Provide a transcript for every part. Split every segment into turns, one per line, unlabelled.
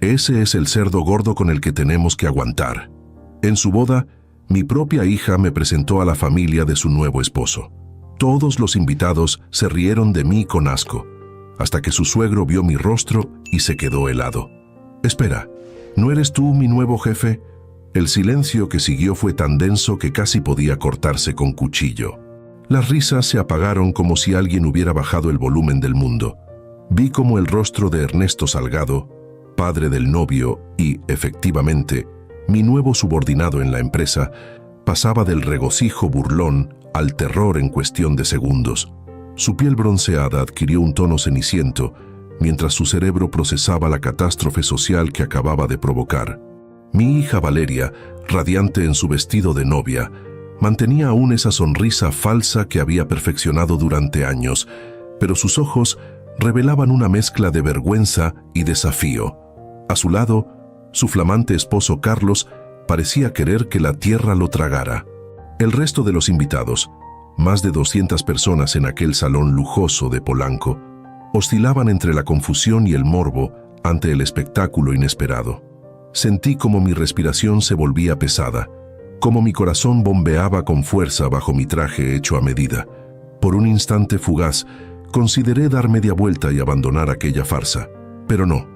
Ese es el cerdo gordo con el que tenemos que aguantar. En su boda, mi propia hija me presentó a la familia de su nuevo esposo. Todos los invitados se rieron de mí con asco, hasta que su suegro vio mi rostro y se quedó helado. «Espera, ¿no eres tú mi nuevo jefe?» El silencio que siguió fue tan denso que casi podía cortarse con cuchillo. Las risas se apagaron como si alguien hubiera bajado el volumen del mundo. Vi como el rostro de Ernesto Salgado, padre del novio y, efectivamente, mi nuevo subordinado en la empresa, pasaba del regocijo burlón al terror en cuestión de segundos. Su piel bronceada adquirió un tono ceniciento, mientras su cerebro procesaba la catástrofe social que acababa de provocar. Mi hija Valeria, radiante en su vestido de novia, mantenía aún esa sonrisa falsa que había perfeccionado durante años, pero sus ojos revelaban una mezcla de vergüenza y desafío. A su lado, su flamante esposo Carlos parecía querer que la tierra lo tragara. El resto de los invitados, más de 200 personas en aquel salón lujoso de Polanco, oscilaban entre la confusión y el morbo ante el espectáculo inesperado. Sentí como mi respiración se volvía pesada, como mi corazón bombeaba con fuerza bajo mi traje hecho a medida. Por un instante fugaz, consideré dar media vuelta y abandonar aquella farsa. Pero no.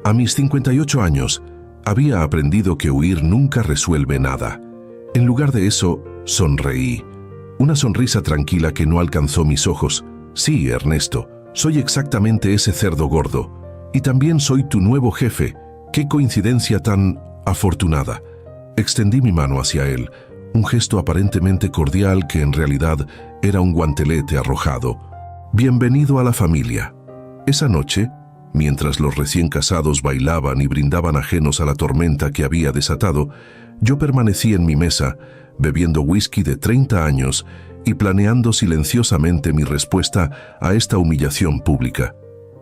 A mis 58 años, había aprendido que huir nunca resuelve nada. En lugar de eso, sonreí. Una sonrisa tranquila que no alcanzó mis ojos. Sí, Ernesto, soy exactamente ese cerdo gordo. Y también soy tu nuevo jefe. ¡Qué coincidencia tan afortunada! Extendí mi mano hacia él, un gesto aparentemente cordial que en realidad era un guantelete arrojado. Bienvenido a la familia. Esa noche, mientras los recién casados bailaban y brindaban ajenos a la tormenta que había desatado, yo permanecí en mi mesa, bebiendo whisky de 30 años y planeando silenciosamente mi respuesta a esta humillación pública.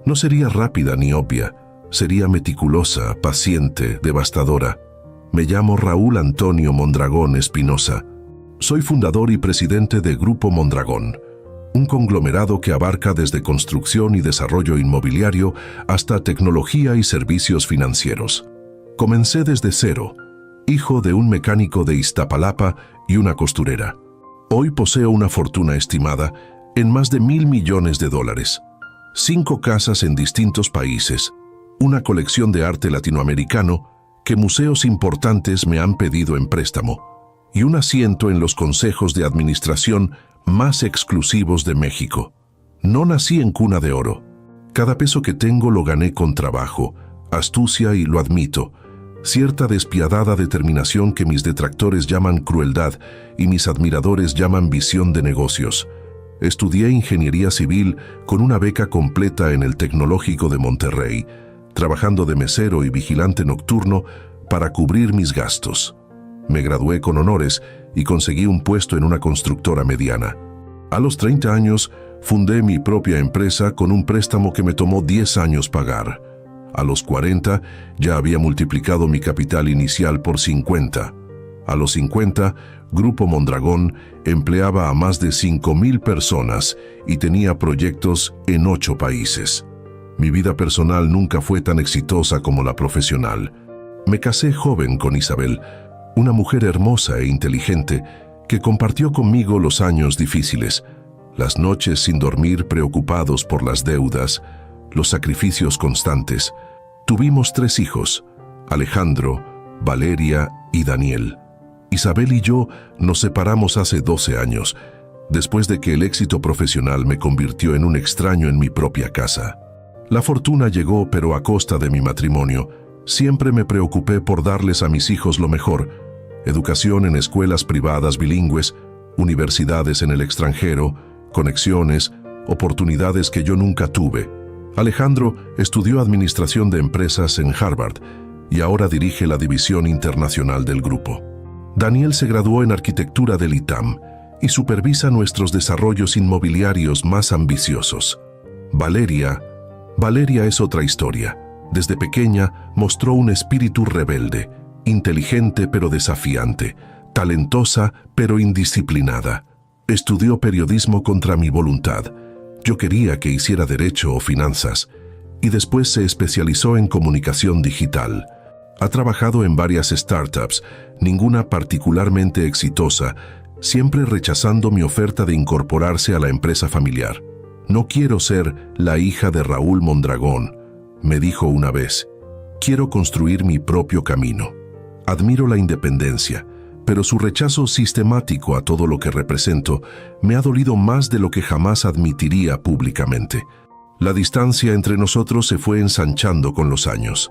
No sería rápida ni obvia, sería meticulosa, paciente, devastadora. Me llamo Raúl Antonio Mondragón Espinosa. Soy fundador y presidente de Grupo Mondragón, un conglomerado que abarca desde construcción y desarrollo inmobiliario hasta tecnología y servicios financieros. Comencé desde cero, hijo de un mecánico de Iztapalapa y una costurera. Hoy poseo una fortuna estimada en más de $1.000 millones, 5 casas en distintos países, una colección de arte latinoamericano que museos importantes me han pedido en préstamo, y un asiento en los consejos de administración más exclusivos de México. No nací en cuna de oro. Cada peso que tengo lo gané con trabajo, astucia y, lo admito, cierta despiadada determinación que mis detractores llaman crueldad y mis admiradores llaman visión de negocios. Estudié ingeniería civil con una beca completa en el Tecnológico de Monterrey, trabajando de mesero y vigilante nocturno para cubrir mis gastos. Me gradué con honores y conseguí un puesto en una constructora mediana. A los 30 años, fundé mi propia empresa con un préstamo que me tomó 10 años pagar. A los 40, ya había multiplicado mi capital inicial por 50. A los 50, Grupo Mondragón empleaba a más de 5,000 personas y tenía proyectos en 8 países. Mi vida personal nunca fue tan exitosa como la profesional. Me casé joven con Isabel, una mujer hermosa e inteligente que compartió conmigo los años difíciles, las noches sin dormir preocupados por las deudas, los sacrificios constantes. Tuvimos 3 hijos, Alejandro, Valeria y Daniel. Isabel y yo nos separamos hace 12 años, después de que el éxito profesional me convirtió en un extraño en mi propia casa. La fortuna llegó, pero a costa de mi matrimonio. Siempre me preocupé por darles a mis hijos lo mejor: educación en escuelas privadas bilingües, universidades en el extranjero, conexiones, oportunidades que yo nunca tuve. Alejandro estudió administración de empresas en Harvard y ahora dirige la división internacional del grupo. Daniel se graduó en arquitectura del ITAM y supervisa nuestros desarrollos inmobiliarios más ambiciosos. Valeria es otra historia. Desde pequeña mostró un espíritu rebelde, inteligente pero desafiante, talentosa pero indisciplinada. Estudió periodismo contra mi voluntad. Yo quería que hiciera derecho o finanzas, y después se especializó en comunicación digital. Ha trabajado en varias startups, ninguna particularmente exitosa, siempre rechazando mi oferta de incorporarse a la empresa familiar. No quiero ser la hija de Raúl Mondragón, me dijo una vez. Quiero construir mi propio camino. Admiro la independencia, pero su rechazo sistemático a todo lo que represento me ha dolido más de lo que jamás admitiría públicamente. La distancia entre nosotros se fue ensanchando con los años.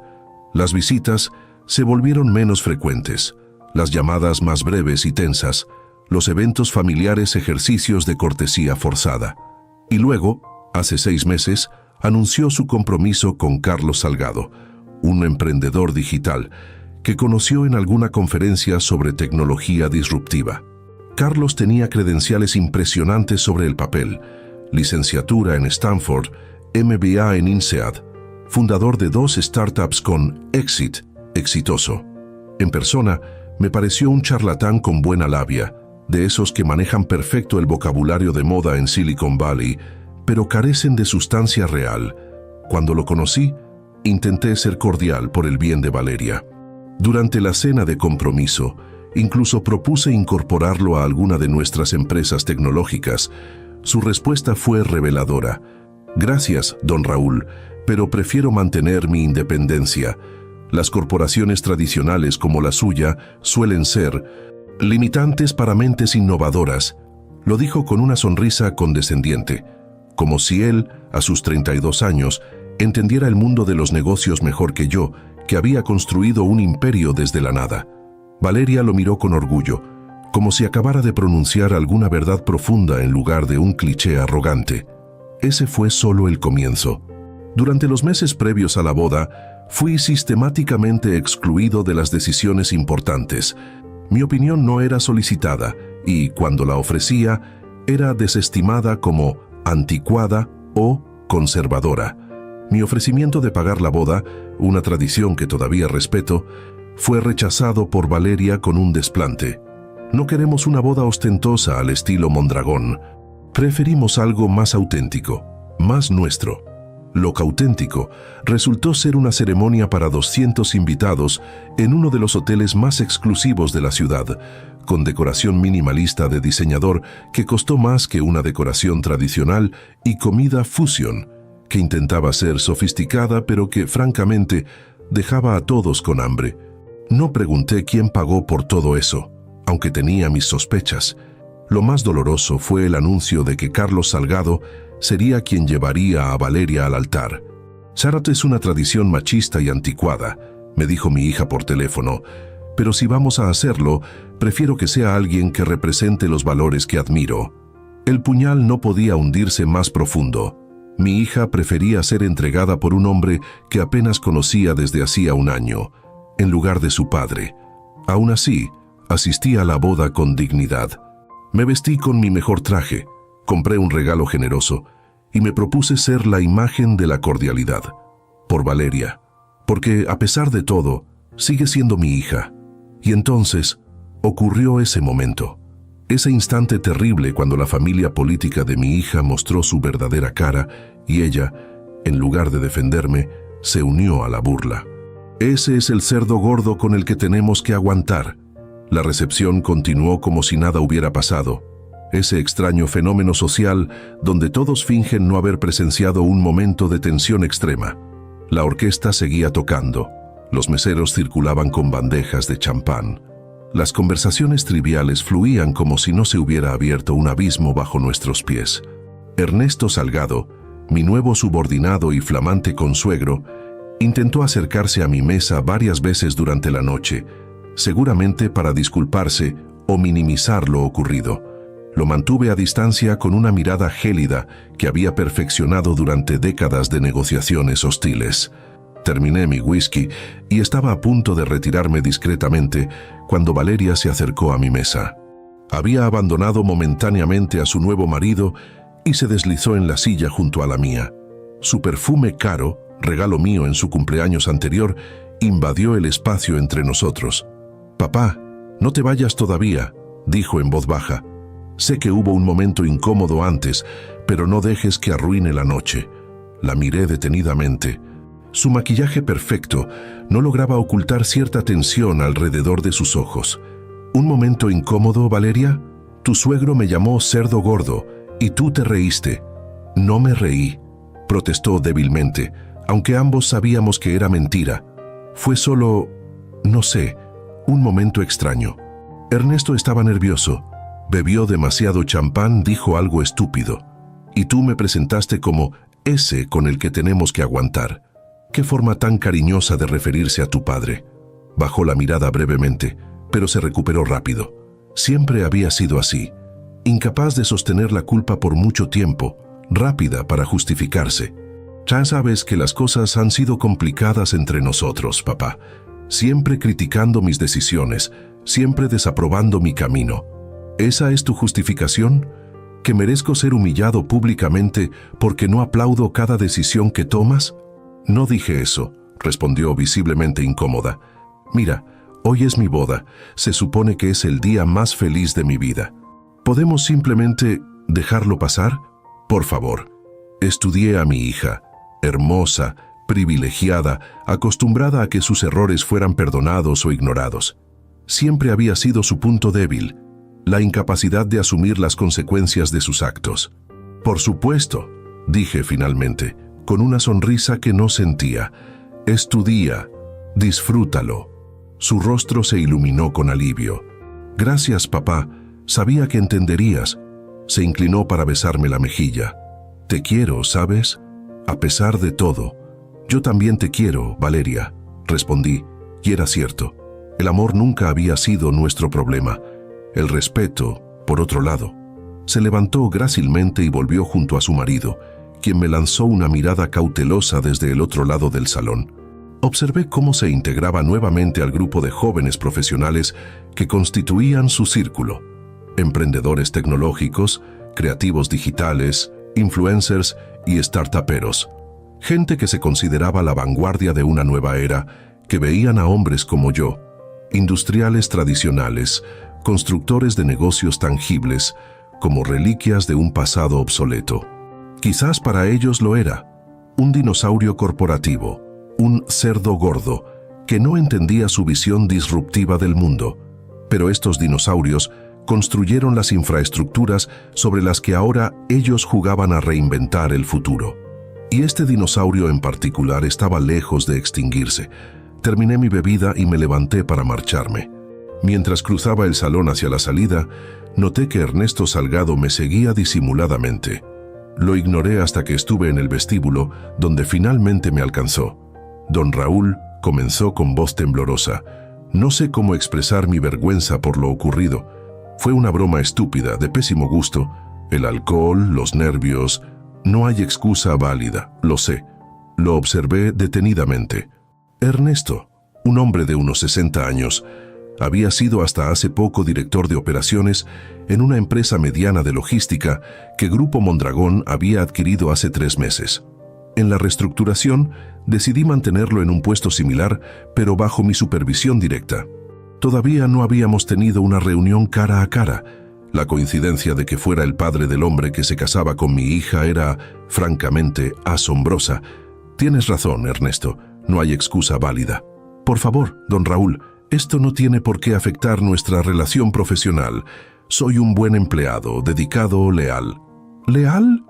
Las visitas se volvieron menos frecuentes, las llamadas más breves y tensas, los eventos familiares ejercicios de cortesía forzada. Y luego, hace 6 meses, anunció su compromiso con Carlos Salgado, un emprendedor digital que conoció en alguna conferencia sobre tecnología disruptiva. Carlos tenía credenciales impresionantes sobre el papel, licenciatura en Stanford, MBA en INSEAD, fundador de 2 startups con exitoso. En persona, me pareció un charlatán con buena labia, de esos que manejan perfecto el vocabulario de moda en Silicon Valley, pero carecen de sustancia real. Cuando lo conocí, intenté ser cordial por el bien de Valeria. Durante la cena de compromiso, incluso propuse incorporarlo a alguna de nuestras empresas tecnológicas. Su respuesta fue reveladora. Gracias, don Raúl, pero prefiero mantener mi independencia. Las corporaciones tradicionales como la suya suelen ser limitantes para mentes innovadoras. Lo dijo con una sonrisa condescendiente, como si él, a sus 32 años, entendiera el mundo de los negocios mejor que yo, que había construido un imperio desde la nada. Valeria lo miró con orgullo, como si acabara de pronunciar alguna verdad profunda en lugar de un cliché arrogante. Ese fue solo el comienzo. Durante los meses previos a la boda, fui sistemáticamente excluido de las decisiones importantes. Mi opinión no era solicitada y, cuando la ofrecía, era desestimada como anticuada o conservadora. Mi ofrecimiento de pagar la boda, una tradición que todavía respeto, fue rechazado por Valeria con un desplante. No queremos una boda ostentosa al estilo Mondragón. Preferimos algo más auténtico, más nuestro. Lo auténtico resultó ser una ceremonia para 200 invitados en uno de los hoteles más exclusivos de la ciudad, con decoración minimalista de diseñador que costó más que una decoración tradicional y comida fusion, que intentaba ser sofisticada pero que, francamente, dejaba a todos con hambre. No pregunté quién pagó por todo eso, aunque tenía mis sospechas. Lo más doloroso fue el anuncio de que Carlos Salgado sería quien llevaría a Valeria al altar. Sharat es una tradición machista y anticuada, me dijo mi hija por teléfono, pero si vamos a hacerlo, prefiero que sea alguien que represente los valores que admiro. El puñal no podía hundirse más profundo. Mi hija prefería ser entregada por un hombre que apenas conocía desde hacía un año, en lugar de su padre. Aún así, asistí a la boda con dignidad. Me vestí con mi mejor traje, compré un regalo generoso y me propuse ser la imagen de la cordialidad. Por Valeria, porque a pesar de todo, sigue siendo mi hija. Y entonces, ocurrió ese momento. Ese instante terrible cuando la familia política de mi hija mostró su verdadera cara y ella, en lugar de defenderme, se unió a la burla. Ese es el cerdo gordo con el que tenemos que aguantar. La recepción continuó como si nada hubiera pasado. Ese extraño fenómeno social donde todos fingen no haber presenciado un momento de tensión extrema. La orquesta seguía tocando. Los meseros circulaban con bandejas de champán. Las conversaciones triviales fluían como si no se hubiera abierto un abismo bajo nuestros pies. Ernesto Salgado, mi nuevo subordinado y flamante consuegro, intentó acercarse a mi mesa varias veces durante la noche, seguramente para disculparse o minimizar lo ocurrido. Lo mantuve a distancia con una mirada gélida que había perfeccionado durante décadas de negociaciones hostiles. Terminé mi whisky y estaba a punto de retirarme discretamente cuando Valeria se acercó a mi mesa. Había abandonado momentáneamente a su nuevo marido y se deslizó en la silla junto a la mía. Su perfume caro, regalo mío en su cumpleaños anterior, invadió el espacio entre nosotros. «Papá, no te vayas todavía», dijo en voz baja. «Sé que hubo un momento incómodo antes, pero no dejes que arruine la noche». La miré detenidamente. Su maquillaje perfecto no lograba ocultar cierta tensión alrededor de sus ojos. «¿Un momento incómodo, Valeria? Tu suegro me llamó cerdo gordo y tú te reíste». «No me reí», protestó débilmente, aunque ambos sabíamos que era mentira. «Fue solo, no sé, un momento extraño». Ernesto estaba nervioso. Bebió demasiado champán, dijo algo estúpido. «Y tú me presentaste como ese con el que tenemos que aguantar». «Qué forma tan cariñosa de referirse a tu padre». Bajó la mirada brevemente, pero se recuperó rápido. Siempre había sido así, incapaz de sostener la culpa por mucho tiempo, rápida para justificarse. «Ya sabes que las cosas han sido complicadas entre nosotros, papá. Siempre criticando mis decisiones, siempre desaprobando mi camino. ¿Esa es tu justificación? ¿Que merezco ser humillado públicamente porque no aplaudo cada decisión que tomas?» «No dije eso», respondió visiblemente incómoda. «Mira, hoy es mi boda. Se supone que es el día más feliz de mi vida. ¿Podemos simplemente dejarlo pasar? Por favor». Estudié a mi hija, hermosa, privilegiada, acostumbrada a que sus errores fueran perdonados o ignorados. Siempre había sido su punto débil, la incapacidad de asumir las consecuencias de sus actos. «Por supuesto», dije finalmente, con una sonrisa que no sentía. «Es tu día, disfrútalo». Su rostro se iluminó con alivio. «Gracias, papá, sabía que entenderías». Se inclinó para besarme la mejilla. «Te quiero, ¿sabes? A pesar de todo». «Yo también te quiero, Valeria», respondí, y era cierto. El amor nunca había sido nuestro problema. El respeto, por otro lado. Se levantó grácilmente y volvió junto a su marido, quien me lanzó una mirada cautelosa desde el otro lado del salón. Observé cómo se integraba nuevamente al grupo de jóvenes profesionales que constituían su círculo. Emprendedores tecnológicos, creativos digitales, influencers y startuperos. Gente que se consideraba la vanguardia de una nueva era, que veían a hombres como yo, industriales tradicionales, constructores de negocios tangibles, como reliquias de un pasado obsoleto. Quizás para ellos lo era, un dinosaurio corporativo, un cerdo gordo, que no entendía su visión disruptiva del mundo. Pero estos dinosaurios construyeron las infraestructuras sobre las que ahora ellos jugaban a reinventar el futuro. Y este dinosaurio en particular estaba lejos de extinguirse. Terminé mi bebida y me levanté para marcharme. Mientras cruzaba el salón hacia la salida, noté que Ernesto Salgado me seguía disimuladamente. Lo ignoré hasta que estuve en el vestíbulo, donde finalmente me alcanzó. Don Raúl comenzó con voz temblorosa. No sé cómo expresar mi vergüenza por lo ocurrido. Fue una broma estúpida, de pésimo gusto. El alcohol, los nervios. No hay excusa válida, lo sé. Lo observé detenidamente. Ernesto, un hombre de unos 60 años, había sido hasta hace poco director de operaciones en una empresa mediana de logística que Grupo Mondragón había adquirido hace 3 meses. En la reestructuración, decidí mantenerlo en un puesto similar, pero bajo mi supervisión directa. Todavía no habíamos tenido una reunión cara a cara. La coincidencia de que fuera el padre del hombre que se casaba con mi hija era, francamente, asombrosa. Tienes razón, Ernesto, no hay excusa válida. Por favor, don Raúl, esto no tiene por qué afectar nuestra relación profesional. Soy un buen empleado, dedicado, leal. ¿Leal?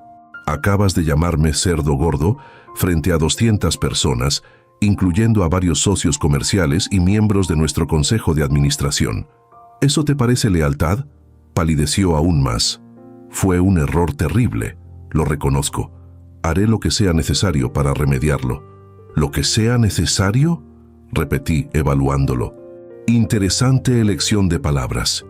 Acabas de llamarme cerdo gordo frente a 200 personas, incluyendo a varios socios comerciales y miembros de nuestro consejo de administración. ¿Eso te parece lealtad? Palideció aún más. Fue un error terrible, lo reconozco. Haré lo que sea necesario para remediarlo. ¿Lo que sea necesario? Repetí, evaluándolo. Interesante elección de palabras.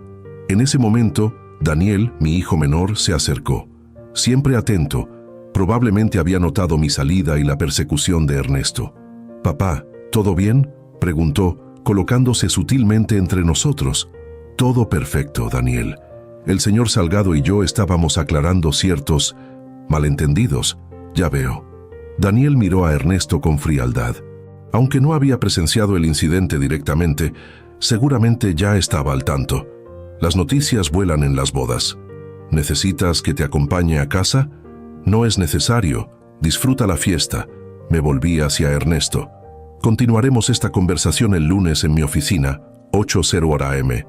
En ese momento, Daniel, mi hijo menor, se acercó. Siempre atento, probablemente había notado mi salida y la persecución de Ernesto. «Papá, ¿todo bien?», preguntó, colocándose sutilmente entre nosotros. «Todo perfecto, Daniel. El señor Salgado y yo estábamos aclarando ciertos malentendidos, ya veo». Daniel miró a Ernesto con frialdad. Aunque no había presenciado el incidente directamente, seguramente ya estaba al tanto. Las noticias vuelan en las bodas. «¿Necesitas que te acompañe a casa?». «No es necesario», Disfruta la fiesta. Me volví hacia Ernesto. Continuaremos esta conversación el lunes en mi oficina, 8:00 AM.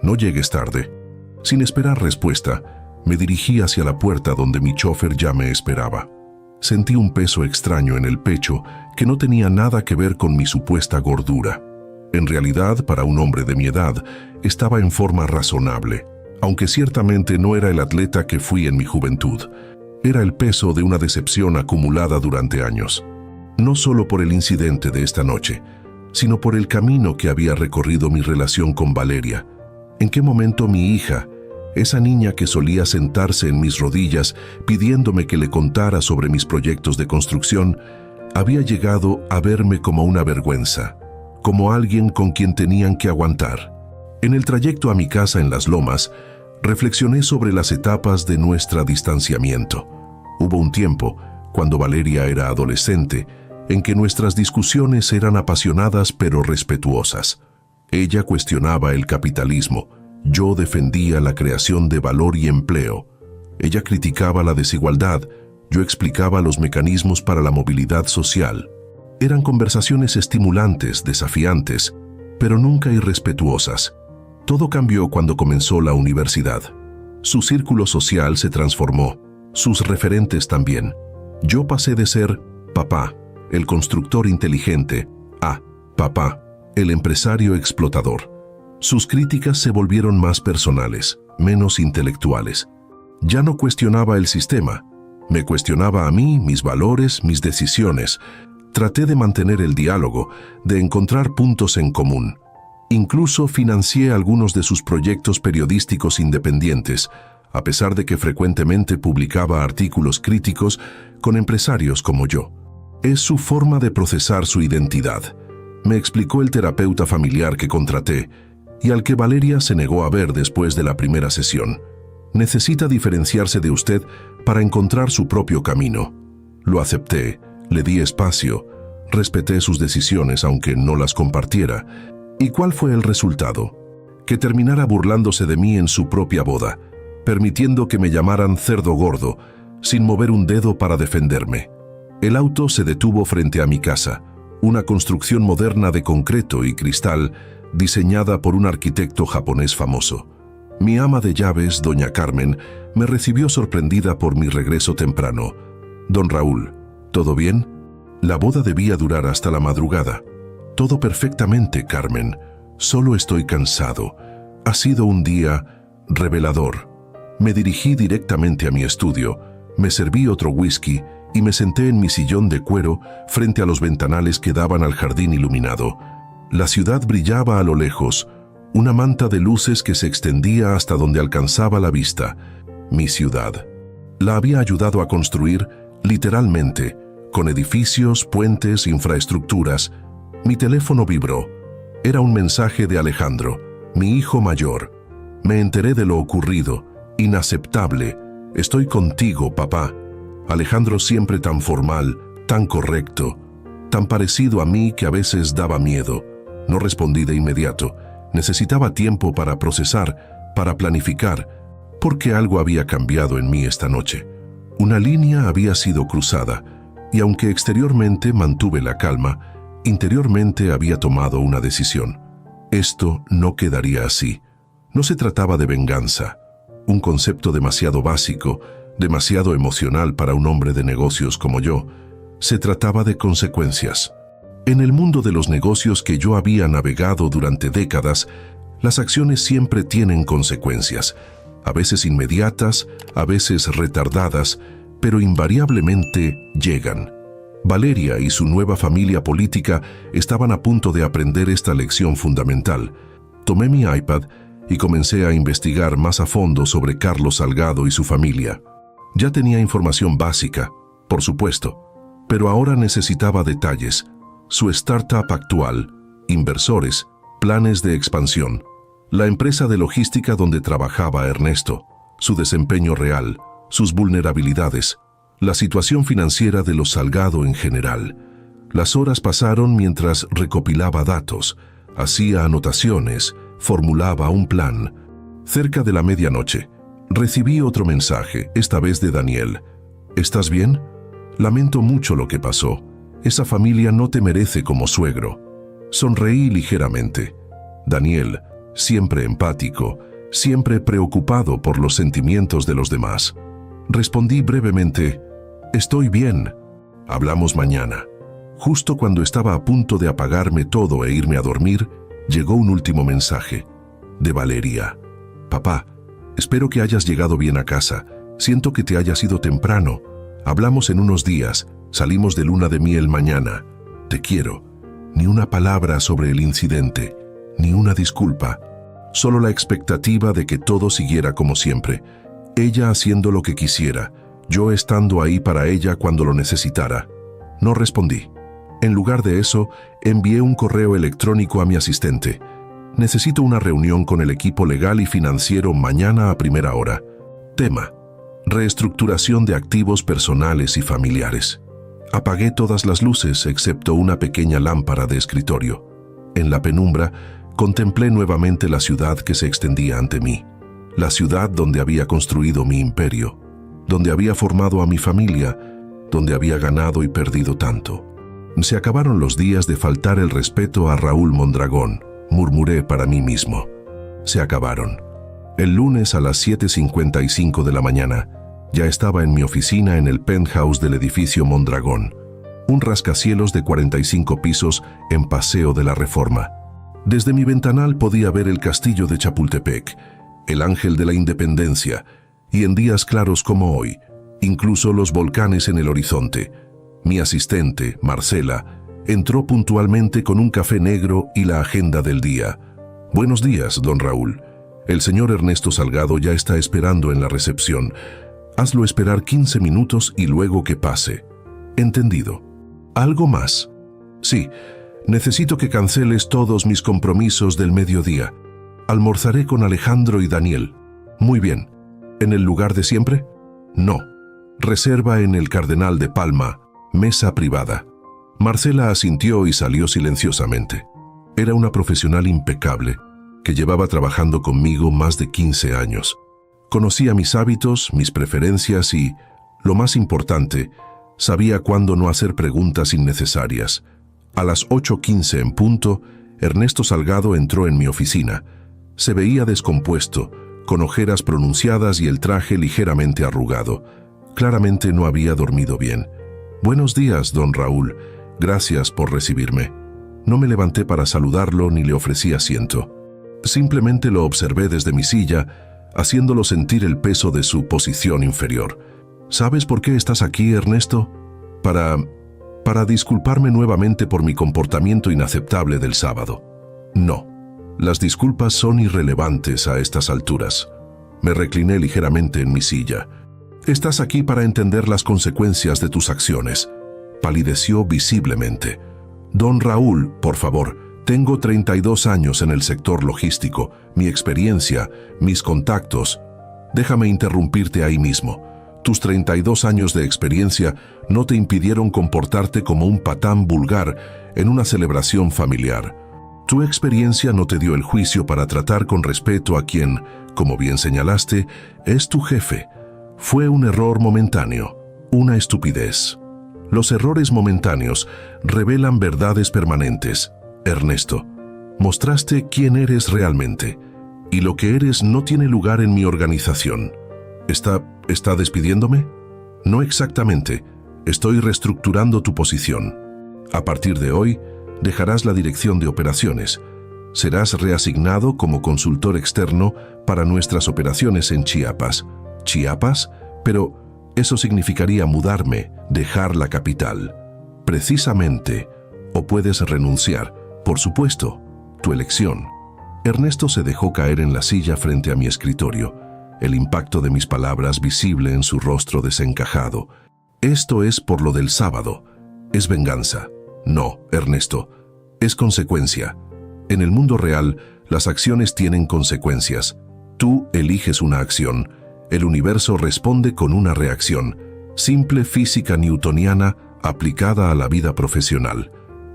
No llegues tarde. Sin esperar respuesta, me dirigí hacia la puerta donde mi chofer ya me esperaba. Sentí un peso extraño en el pecho que no tenía nada que ver con mi supuesta gordura. En realidad, para un hombre de mi edad, estaba en forma razonable, aunque ciertamente no era el atleta que fui en mi juventud. Era el peso de una decepción acumulada durante años. No solo por el incidente de esta noche, sino por el camino que había recorrido mi relación con Valeria. ¿En qué momento mi hija, esa niña que solía sentarse en mis rodillas pidiéndome que le contara sobre mis proyectos de construcción, había llegado a verme como una vergüenza, como alguien con quien tenían que aguantar? En el trayecto a mi casa en Las Lomas, reflexioné sobre las etapas de nuestro distanciamiento. Hubo un tiempo, cuando Valeria era adolescente, en que nuestras discusiones eran apasionadas pero respetuosas. Ella cuestionaba el capitalismo, yo defendía la creación de valor y empleo. Ella criticaba la desigualdad, yo explicaba los mecanismos para la movilidad social. Eran conversaciones estimulantes, desafiantes, pero nunca irrespetuosas. Todo cambió cuando comenzó la universidad. Su círculo social se transformó, sus referentes también. Yo pasé de ser papá, el constructor inteligente, a papá, el empresario explotador. Sus críticas se volvieron más personales, menos intelectuales. Ya no cuestionaba el sistema, me cuestionaba a mí, mis valores, mis decisiones. Traté de mantener el diálogo, de encontrar puntos en común. Incluso financié algunos de sus proyectos periodísticos independientes, a pesar de que frecuentemente publicaba artículos críticos con empresarios como yo. Es su forma de procesar su identidad, me explicó el terapeuta familiar que contraté y al que Valeria se negó a ver después de la primera sesión. Necesita diferenciarse de usted para encontrar su propio camino. Lo acepté, le di espacio, respeté sus decisiones aunque no las compartiera. ¿Y cuál fue el resultado? Que terminara burlándose de mí en su propia boda, permitiendo que me llamaran cerdo gordo, sin mover un dedo para defenderme. El auto se detuvo frente a mi casa, una construcción moderna de concreto y cristal diseñada por un arquitecto japonés famoso. Mi ama de llaves, doña Carmen, me recibió sorprendida por mi regreso temprano. Don Raúl, ¿todo bien? La boda debía durar hasta la madrugada. Todo perfectamente, Carmen. Solo estoy cansado. Ha sido un día revelador. Me dirigí directamente a mi estudio, me serví otro whisky y me senté en mi sillón de cuero frente a los ventanales que daban al jardín iluminado. La ciudad brillaba a lo lejos, una manta de luces que se extendía hasta donde alcanzaba la vista. Mi ciudad. La había ayudado a construir, literalmente, con edificios, puentes, infraestructuras. Mi teléfono vibró. Era un mensaje de Alejandro, mi hijo mayor. Me enteré de lo ocurrido. Inaceptable. Estoy contigo, papá. Alejandro siempre tan formal, tan correcto, tan parecido a mí que a veces daba miedo. No respondí de inmediato. Necesitaba tiempo para procesar, para planificar, porque algo había cambiado en mí esta noche. Una línea había sido cruzada, y aunque exteriormente mantuve la calma, interiormente había tomado una decisión. Esto no quedaría así. No se trataba de venganza, un concepto demasiado básico, demasiado emocional para un hombre de negocios como yo. Se trataba de consecuencias. En el mundo de los negocios que yo había navegado durante décadas, las acciones siempre tienen consecuencias, a veces inmediatas, a veces retardadas, pero invariablemente llegan. Valeria y su nueva familia política estaban a punto de aprender esta lección fundamental. Tomé mi iPad y comencé a investigar más a fondo sobre Carlos Salgado y su familia. Ya tenía información básica, por supuesto, pero ahora necesitaba detalles. Su startup actual, inversores, planes de expansión, la empresa de logística donde trabajaba Ernesto, su desempeño real, sus vulnerabilidades, la situación financiera de los Salgado en general. Las horas pasaron mientras recopilaba datos, hacía anotaciones, formulaba un plan. Cerca de la medianoche, recibí otro mensaje, esta vez de Daniel. ¿Estás bien? Lamento mucho lo que pasó. Esa familia no te merece como suegro. Sonreí ligeramente. Daniel, siempre empático, siempre preocupado por los sentimientos de los demás. Respondí brevemente, estoy bien. Hablamos mañana. Justo cuando estaba a punto de apagarme todo e irme a dormir, llegó un último mensaje. De Valeria. Papá, espero que hayas llegado bien a casa. Siento que te hayas ido temprano. Hablamos en unos días. Salimos de luna de miel mañana. Te quiero. Ni una palabra sobre el incidente, ni una disculpa. Solo la expectativa de que todo siguiera como siempre. Ella haciendo lo que quisiera, yo estando ahí para ella cuando lo necesitara. No respondí. En lugar de eso, envié un correo electrónico a mi asistente. Necesito una reunión con el equipo legal y financiero mañana a primera hora. Tema: reestructuración de activos personales y familiares. Apagué todas las luces excepto una pequeña lámpara de escritorio. En la penumbra, contemplé nuevamente la ciudad que se extendía ante mí. La ciudad donde había construido mi imperio, donde había formado a mi familia, donde había ganado y perdido tanto. Se acabaron los días de faltar el respeto a Raúl Mondragón, murmuré para mí mismo. Se acabaron. El lunes a las 7:55 de la mañana, ya estaba en mi oficina en el penthouse del edificio Mondragón, un rascacielos de 45 pisos en Paseo de la Reforma. Desde mi ventanal podía ver el castillo de Chapultepec, el Ángel de la Independencia, y en días claros como hoy, incluso los volcanes en el horizonte. Mi asistente, Marcela, entró puntualmente con un café negro y la agenda del día. Buenos días, don Raúl. El señor Ernesto Salgado ya está esperando en la recepción. Hazlo esperar 15 minutos y luego que pase. Entendido. ¿Algo más? Sí, necesito que canceles todos mis compromisos del mediodía. Almorzaré con Alejandro y Daniel. Muy bien. ¿En el lugar de siempre? No. Reserva en el Cardenal de Palma, mesa privada. Marcela asintió y salió silenciosamente. Era una profesional impecable, que llevaba trabajando conmigo más de 15 años. Conocía mis hábitos, mis preferencias y, lo más importante, sabía cuándo no hacer preguntas innecesarias. A las 8:15 en punto, Ernesto Salgado entró en mi oficina. Se veía descompuesto, con ojeras pronunciadas y el traje ligeramente arrugado. Claramente no había dormido bien. Buenos días, don Raúl. Gracias por recibirme. No me levanté para saludarlo ni le ofrecí asiento. Simplemente lo observé desde mi silla, haciéndolo sentir el peso de su posición inferior. ¿Sabes por qué estás aquí, Ernesto? Para disculparme nuevamente por mi comportamiento inaceptable del sábado. No, las disculpas son irrelevantes a estas alturas. Me recliné ligeramente en mi silla. Estás aquí para entender las consecuencias de tus acciones. Palideció visiblemente. Don Raúl, por favor. Tengo 32 años en el sector logístico, mi experiencia, mis contactos. Déjame interrumpirte ahí mismo. Tus 32 años de experiencia no te impidieron comportarte como un patán vulgar en una celebración familiar. Tu experiencia no te dio el juicio para tratar con respeto a quien, como bien señalaste, es tu jefe. Fue un error momentáneo, una estupidez. Los errores momentáneos revelan verdades permanentes. Ernesto, mostraste quién eres realmente, y lo que eres no tiene lugar en mi organización. ¿Está despidiéndome? No exactamente. Estoy reestructurando tu posición. A partir de hoy, dejarás la dirección de operaciones. Serás reasignado como consultor externo para nuestras operaciones en Chiapas. ¿Chiapas? Pero eso significaría mudarme, dejar la capital. Precisamente. O puedes renunciar. Por supuesto, tu elección. Ernesto se dejó caer en la silla frente a mi escritorio, el impacto de mis palabras visible en su rostro desencajado. Esto es por lo del sábado. Es venganza. No, Ernesto. Es consecuencia. En el mundo real, las acciones tienen consecuencias. Tú eliges una acción. El universo responde con una reacción. Simple física newtoniana aplicada a la vida profesional.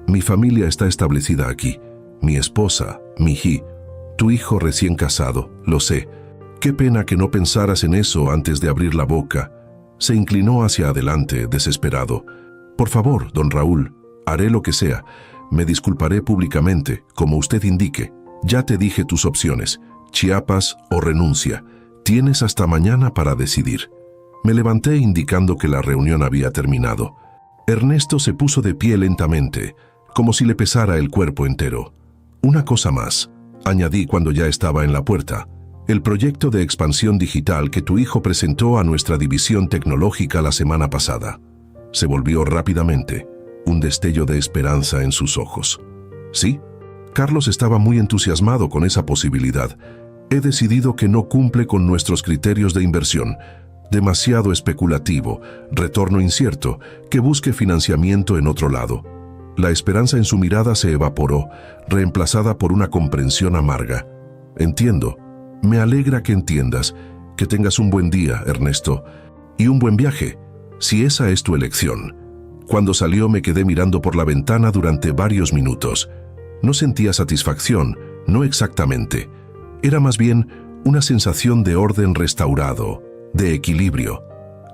Mi familia está establecida aquí. Mi esposa, Miji, tu hijo recién casado, lo sé. Qué pena que no pensaras en eso antes de abrir la boca. Se inclinó hacia adelante, desesperado. Por favor, don Raúl, haré lo que sea. Me disculparé públicamente, como usted indique. Ya te dije tus opciones, Chiapas o renuncia. Tienes hasta mañana para decidir. Me levanté indicando que la reunión había terminado. Ernesto se puso de pie lentamente, como si le pesara el cuerpo entero. Una cosa más, añadí cuando ya estaba en la puerta. El proyecto de expansión digital que tu hijo presentó a nuestra división tecnológica la semana pasada. Se volvió rápidamente, un destello de esperanza en sus ojos. ¿Sí? Carlos estaba muy entusiasmado con esa posibilidad. He decidido que no cumple con nuestros criterios de inversión. Demasiado especulativo, retorno incierto, que busque financiamiento en otro lado. La esperanza en su mirada se evaporó, reemplazada por una comprensión amarga. Entiendo. Me alegra que entiendas. Que tengas un buen día, Ernesto. Y un buen viaje, si esa es tu elección. Cuando salió me quedé mirando por la ventana durante varios minutos. No sentía satisfacción, no exactamente. Era más bien una sensación de orden restaurado, de equilibrio.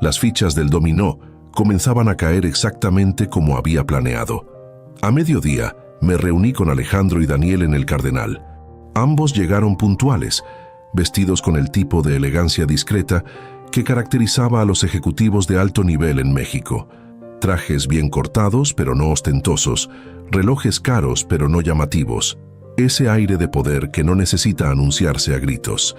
Las fichas del dominó comenzaban a caer exactamente como había planeado. A mediodía me reuní con Alejandro y Daniel en el Cardenal. Ambos llegaron puntuales, vestidos con el tipo de elegancia discreta que caracterizaba a los ejecutivos de alto nivel en México. Trajes bien cortados pero no ostentosos, relojes caros pero no llamativos. Ese aire de poder que no necesita anunciarse a gritos.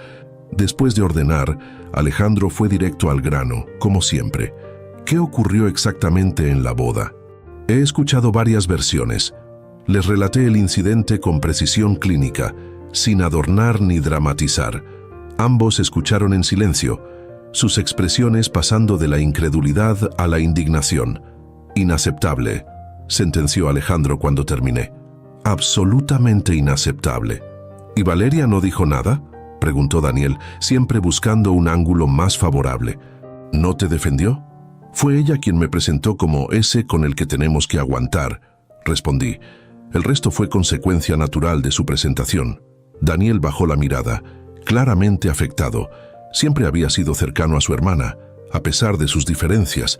Después de ordenar, Alejandro fue directo al grano, como siempre. ¿Qué ocurrió exactamente en la boda? He escuchado varias versiones. Les relaté el incidente con precisión clínica, sin adornar ni dramatizar. Ambos escucharon en silencio, sus expresiones pasando de la incredulidad a la indignación. Inaceptable, sentenció Alejandro cuando terminé. Absolutamente inaceptable. ¿Y Valeria no dijo nada?, preguntó Daniel, siempre buscando un ángulo más favorable. ¿No te defendió? Fue ella quien me presentó como ese con el que tenemos que aguantar, respondí. El resto fue consecuencia natural de su presentación. Daniel bajó la mirada, claramente afectado. Siempre había sido cercano a su hermana, a pesar de sus diferencias.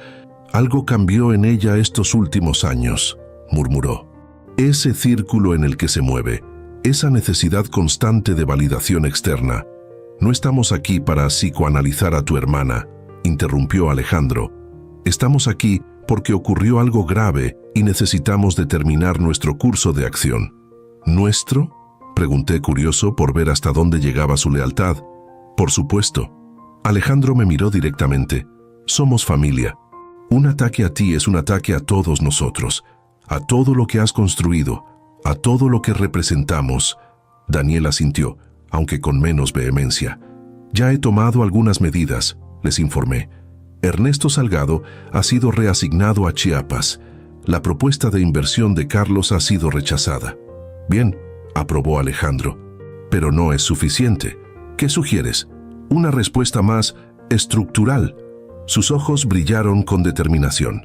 Algo cambió en ella estos últimos años, murmuró. Ese círculo en el que se mueve, esa necesidad constante de validación externa. No estamos aquí para psicoanalizar a tu hermana, interrumpió Alejandro. Estamos aquí porque ocurrió algo grave y necesitamos determinar nuestro curso de acción. ¿Nuestro?, pregunté curioso por ver hasta dónde llegaba su lealtad. Por supuesto. Alejandro me miró directamente. Somos familia. Un ataque a ti es un ataque a todos nosotros, a todo lo que has construido, a todo lo que representamos. Daniel asintió, aunque con menos vehemencia. Ya he tomado algunas medidas, les informé. Ernesto Salgado ha sido reasignado a Chiapas. La propuesta de inversión de Carlos ha sido rechazada. Bien, aprobó Alejandro. Pero no es suficiente. ¿Qué sugieres? Una respuesta más estructural. Sus ojos brillaron con determinación.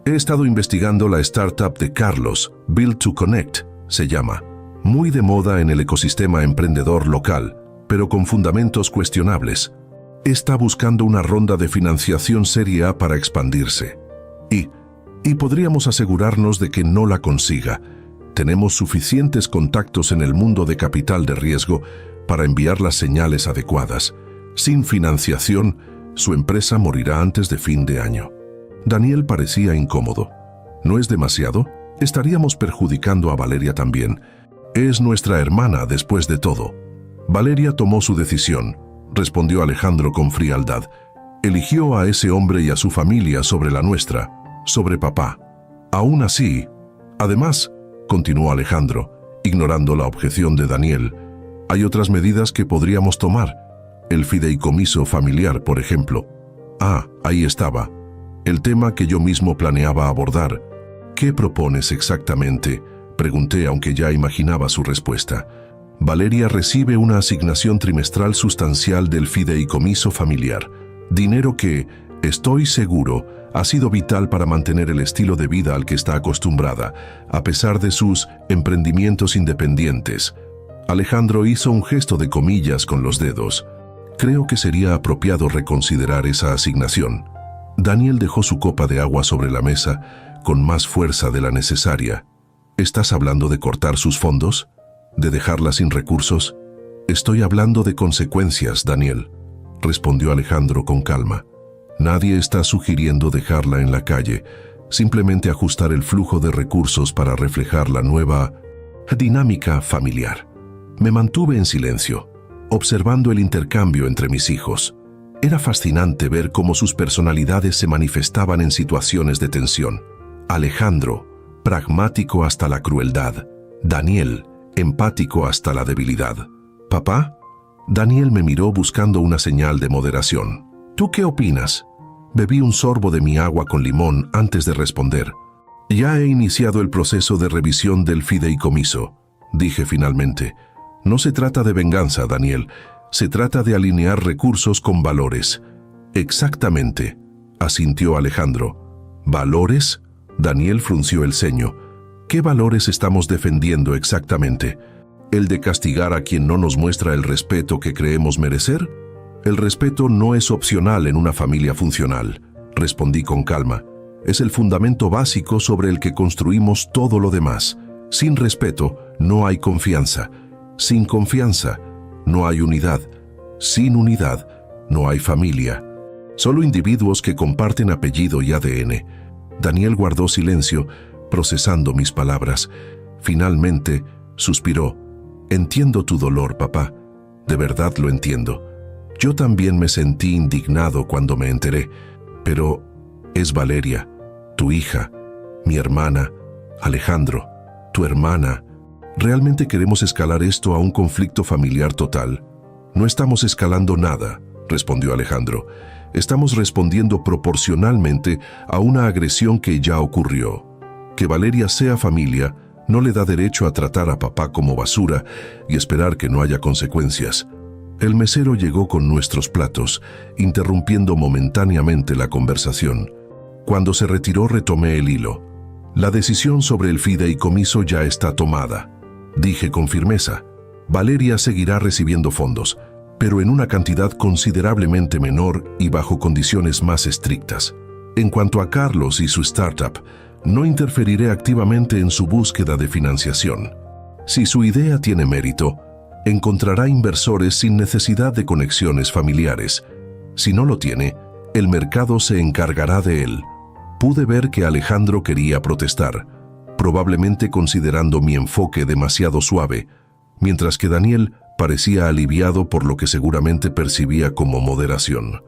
He estado investigando la startup de Carlos, Build to Connect, se llama. Muy de moda en el ecosistema emprendedor local, pero con fundamentos cuestionables. Está buscando una ronda de financiación Serie A para expandirse. Y podríamos asegurarnos de que no la consiga. Tenemos suficientes contactos en el mundo de capital de riesgo para enviar las señales adecuadas. Sin financiación, su empresa morirá antes de fin de año. Daniel parecía incómodo. ¿No es demasiado? Estaríamos perjudicando a Valeria también. Es nuestra hermana después de todo. Valeria tomó su decisión, respondió Alejandro con frialdad. Eligió a ese hombre y a su familia sobre la nuestra, sobre papá. Aún así, además, continuó Alejandro, ignorando la objeción de Daniel, hay otras medidas que podríamos tomar. El fideicomiso familiar, por ejemplo. Ah, ahí estaba. El tema que yo mismo planeaba abordar. ¿Qué propones exactamente?, pregunté, aunque ya imaginaba su respuesta. Valeria recibe una asignación trimestral sustancial del fideicomiso familiar. Dinero que, estoy seguro, ha sido vital para mantener el estilo de vida al que está acostumbrada, a pesar de sus emprendimientos independientes. Alejandro hizo un gesto de comillas con los dedos. Creo que sería apropiado reconsiderar esa asignación. Daniel dejó su copa de agua sobre la mesa con más fuerza de la necesaria. ¿Estás hablando de cortar sus fondos? ¿De dejarla sin recursos? Estoy hablando de consecuencias, Daniel, respondió Alejandro con calma. Nadie está sugiriendo dejarla en la calle, simplemente ajustar el flujo de recursos para reflejar la nueva dinámica familiar. Me mantuve en silencio, observando el intercambio entre mis hijos. Era fascinante ver cómo sus personalidades se manifestaban en situaciones de tensión. Alejandro, pragmático hasta la crueldad. Daniel, empático hasta la debilidad. ¿Papá? Daniel me miró buscando una señal de moderación. ¿Tú qué opinas? Bebí un sorbo de mi agua con limón antes de responder. Ya he iniciado el proceso de revisión del fideicomiso, dije finalmente. No se trata de venganza, Daniel. Se trata de alinear recursos con valores. Exactamente, asintió Alejandro. ¿Valores? Daniel frunció el ceño. ¿Qué valores estamos defendiendo exactamente? ¿El de castigar a quien no nos muestra el respeto que creemos merecer? El respeto no es opcional en una familia funcional, respondí con calma. Es el fundamento básico sobre el que construimos todo lo demás. Sin respeto, no hay confianza. Sin confianza, no hay unidad. Sin unidad, no hay familia. Solo individuos que comparten apellido y ADN. Daniel guardó silencio, procesando mis palabras. Finalmente, suspiró. Entiendo tu dolor, papá. De verdad lo entiendo. Yo también me sentí indignado cuando me enteré. Pero es Valeria, tu hija, mi hermana, Alejandro, tu hermana. ¿Realmente queremos escalar esto a un conflicto familiar total? No estamos escalando nada, respondió Alejandro. Estamos respondiendo proporcionalmente a una agresión que ya ocurrió. Que Valeria sea familia no le da derecho a tratar a papá como basura y esperar que no haya consecuencias. El mesero llegó con nuestros platos, interrumpiendo momentáneamente la conversación. Cuando se retiró retomé el hilo. La decisión sobre el fideicomiso ya está tomada. Dije con firmeza, Valeria seguirá recibiendo fondos, pero en una cantidad considerablemente menor y bajo condiciones más estrictas. En cuanto a Carlos y su startup, no interferiré activamente en su búsqueda de financiación. Si su idea tiene mérito, encontrará inversores sin necesidad de conexiones familiares. Si no lo tiene, el mercado se encargará de él. Pude ver que Alejandro quería protestar, probablemente considerando mi enfoque demasiado suave, mientras que Daniel parecía aliviado por lo que seguramente percibía como moderación.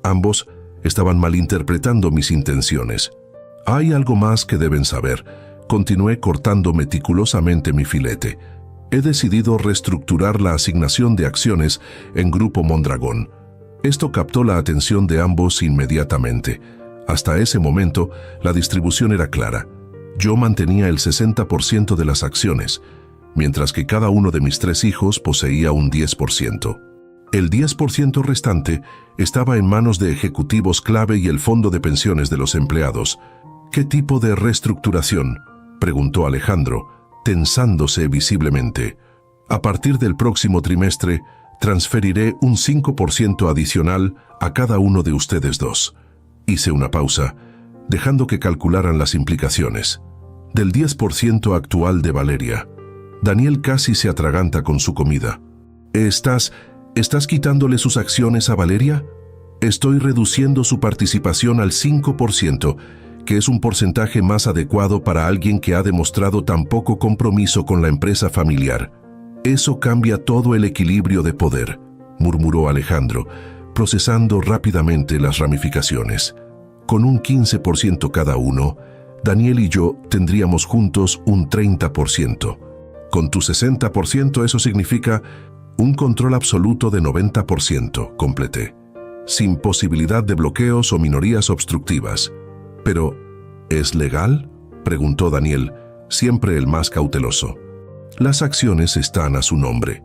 Ambos estaban malinterpretando mis intenciones. Hay algo más que deben saber. Continué cortando meticulosamente mi filete. He decidido reestructurar la asignación de acciones en Grupo Mondragón. Esto captó la atención de ambos inmediatamente. Hasta ese momento, la distribución era clara. Yo mantenía el 60% de las acciones, mientras que cada uno de mis 3 hijos poseía un 10%. El 10% restante estaba en manos de ejecutivos clave y el fondo de pensiones de los empleados. ¿Qué tipo de reestructuración?, preguntó Alejandro, tensándose visiblemente. A partir del próximo trimestre, transferiré un 5% adicional a cada uno de ustedes dos. Hice una pausa, dejando que calcularan las implicaciones. Del 10% actual de Valeria. Daniel casi se atraganta con su comida. ¿Estás quitándole sus acciones a Valeria? Estoy reduciendo su participación al 5%, que es un porcentaje más adecuado para alguien que ha demostrado tan poco compromiso con la empresa familiar. Eso cambia todo el equilibrio de poder, murmuró Alejandro, procesando rápidamente las ramificaciones. Con un 15% cada uno, Daniel y yo tendríamos juntos un 30%. Con tu 60% eso significa un control absoluto de 90%, completé, sin posibilidad de bloqueos o minorías obstructivas. ¿Pero es legal?, preguntó Daniel, siempre el más cauteloso. Las acciones están a su nombre.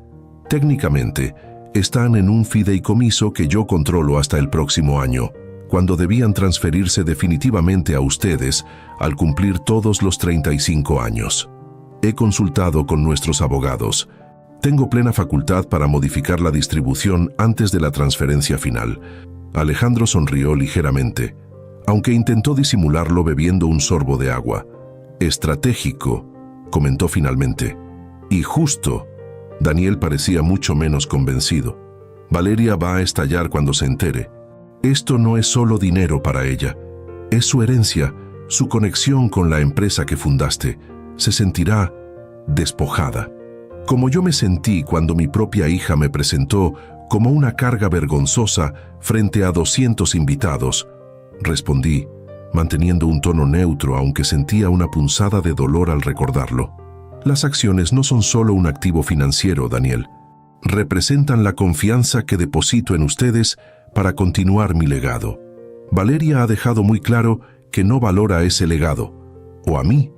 Técnicamente, están en un fideicomiso que yo controlo hasta el próximo año, cuando debían transferirse definitivamente a ustedes al cumplir todos los 35 años. He consultado con nuestros abogados. Tengo plena facultad para modificar la distribución antes de la transferencia final. Alejandro sonrió ligeramente. aunque intentó disimularlo bebiendo un sorbo de agua. Estratégico, comentó finalmente. Y justo. Daniel parecía mucho menos convencido. Valeria va a estallar cuando se entere. Esto no es solo dinero para ella. Es su herencia, su conexión con la empresa que fundaste. Se sentirá despojada. Como yo me sentí cuando mi propia hija me presentó como una carga vergonzosa frente a 200 invitados, respondí, manteniendo un tono neutro aunque sentía una punzada de dolor al recordarlo. Las acciones no son solo un activo financiero, Daniel. Representan la confianza que deposito en ustedes para continuar mi legado. Valeria ha dejado muy claro que no valora ese legado, o a mí.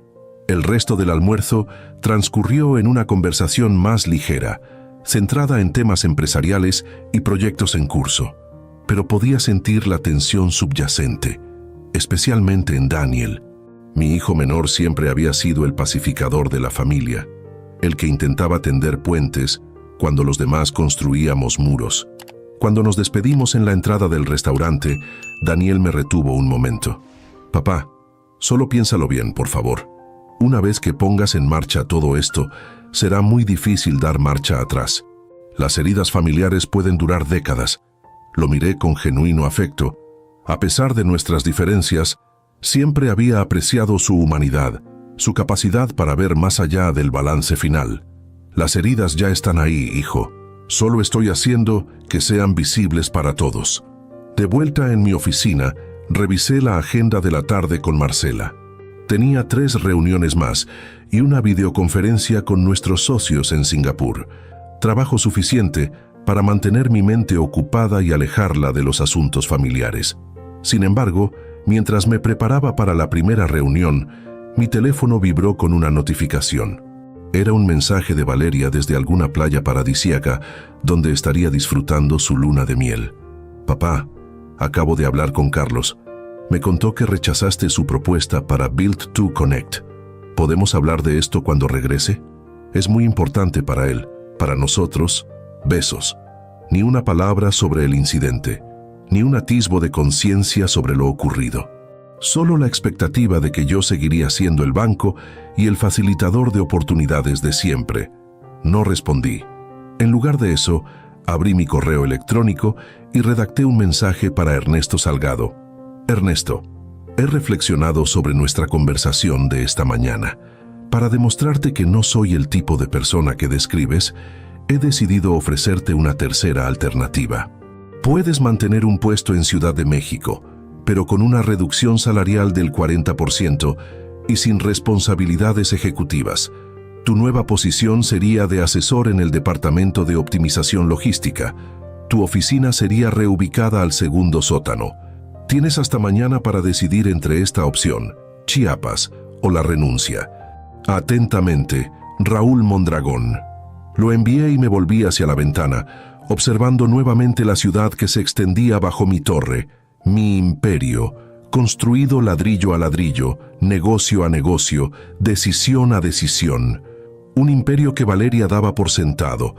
El resto del almuerzo transcurrió en una conversación más ligera, centrada en temas empresariales y proyectos en curso, pero podía sentir la tensión subyacente, especialmente en Daniel. Mi hijo menor siempre había sido el pacificador de la familia, el que intentaba tender puentes cuando los demás construíamos muros. Cuando nos despedimos en la entrada del restaurante, Daniel me retuvo un momento. Papá, solo piénsalo bien, por favor. Una vez que pongas en marcha todo esto, será muy difícil dar marcha atrás. Las heridas familiares pueden durar décadas. Lo miré con genuino afecto. A pesar de nuestras diferencias, siempre había apreciado su humanidad, su capacidad para ver más allá del balance final. Las heridas ya están ahí, hijo. Solo estoy haciendo que sean visibles para todos. De vuelta en mi oficina, revisé la agenda de la tarde con Marcela. Tenía 3 reuniones más y una videoconferencia con nuestros socios en Singapur. Trabajo suficiente para mantener mi mente ocupada y alejarla de los asuntos familiares. Sin embargo, mientras me preparaba para la primera reunión, mi teléfono vibró con una notificación. Era un mensaje de Valeria desde alguna playa paradisíaca donde estaría disfrutando su luna de miel. Papá, acabo de hablar con Carlos. Me contó que rechazaste su propuesta para Build to Connect. ¿Podemos hablar de esto cuando regrese? Es muy importante para él, para nosotros. Besos. Ni una palabra sobre el incidente, ni un atisbo de conciencia sobre lo ocurrido. Solo la expectativa de que yo seguiría siendo el banco y el facilitador de oportunidades de siempre. No respondí. En lugar de eso, abrí mi correo electrónico y redacté un mensaje para Ernesto Salgado. Ernesto, he reflexionado sobre nuestra conversación de esta mañana. Para demostrarte que no soy el tipo de persona que describes, he decidido ofrecerte una tercera alternativa. Puedes mantener un puesto en Ciudad de México, pero con una reducción salarial del 40% y sin responsabilidades ejecutivas. Tu nueva posición sería de asesor en el Departamento de Optimización Logística. Tu oficina sería reubicada al segundo sótano. Tienes hasta mañana para decidir entre esta opción, Chiapas o la renuncia. Atentamente, Raúl Mondragón. Lo envié y me volví hacia la ventana, observando nuevamente la ciudad que se extendía bajo mi torre, mi imperio, construido ladrillo a ladrillo, negocio a negocio, decisión a decisión. Un imperio que Valeria daba por sentado,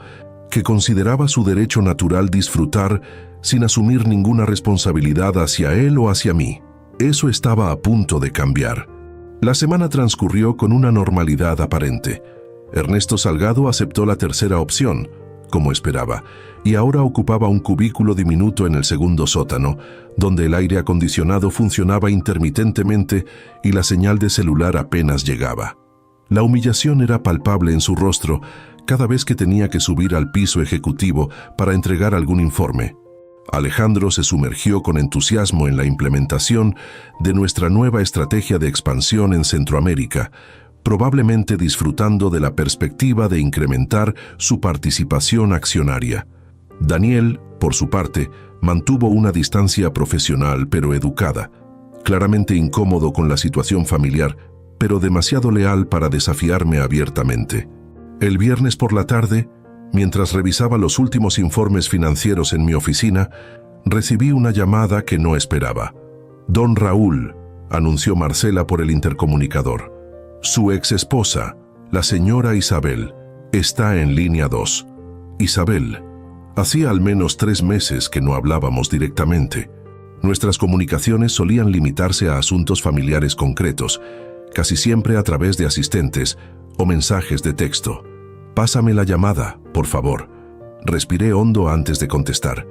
que consideraba su derecho natural disfrutar sin asumir ninguna responsabilidad hacia él o hacia mí. Eso estaba a punto de cambiar. La semana transcurrió con una normalidad aparente. Ernesto Salgado aceptó la tercera opción, como esperaba, y ahora ocupaba un cubículo diminuto en el segundo sótano, donde el aire acondicionado funcionaba intermitentemente y la señal de celular apenas llegaba. La humillación era palpable en su rostro cada vez que tenía que subir al piso ejecutivo para entregar algún informe. Alejandro se sumergió con entusiasmo en la implementación de nuestra nueva estrategia de expansión en Centroamérica, probablemente disfrutando de la perspectiva de incrementar su participación accionaria. Daniel, por su parte, mantuvo una distancia profesional pero educada, claramente incómodo con la situación familiar, pero demasiado leal para desafiarme abiertamente. El viernes por la tarde, mientras revisaba los últimos informes financieros en mi oficina, recibí una llamada que no esperaba. «Don Raúl», anunció Marcela por el intercomunicador. «Su ex esposa, la señora Isabel, está en línea 2. Isabel, hacía al menos 3 meses que no hablábamos directamente. Nuestras comunicaciones solían limitarse a asuntos familiares concretos, casi siempre a través de asistentes o mensajes de texto. «Pásame la llamada, por favor». Respiré hondo antes de contestar.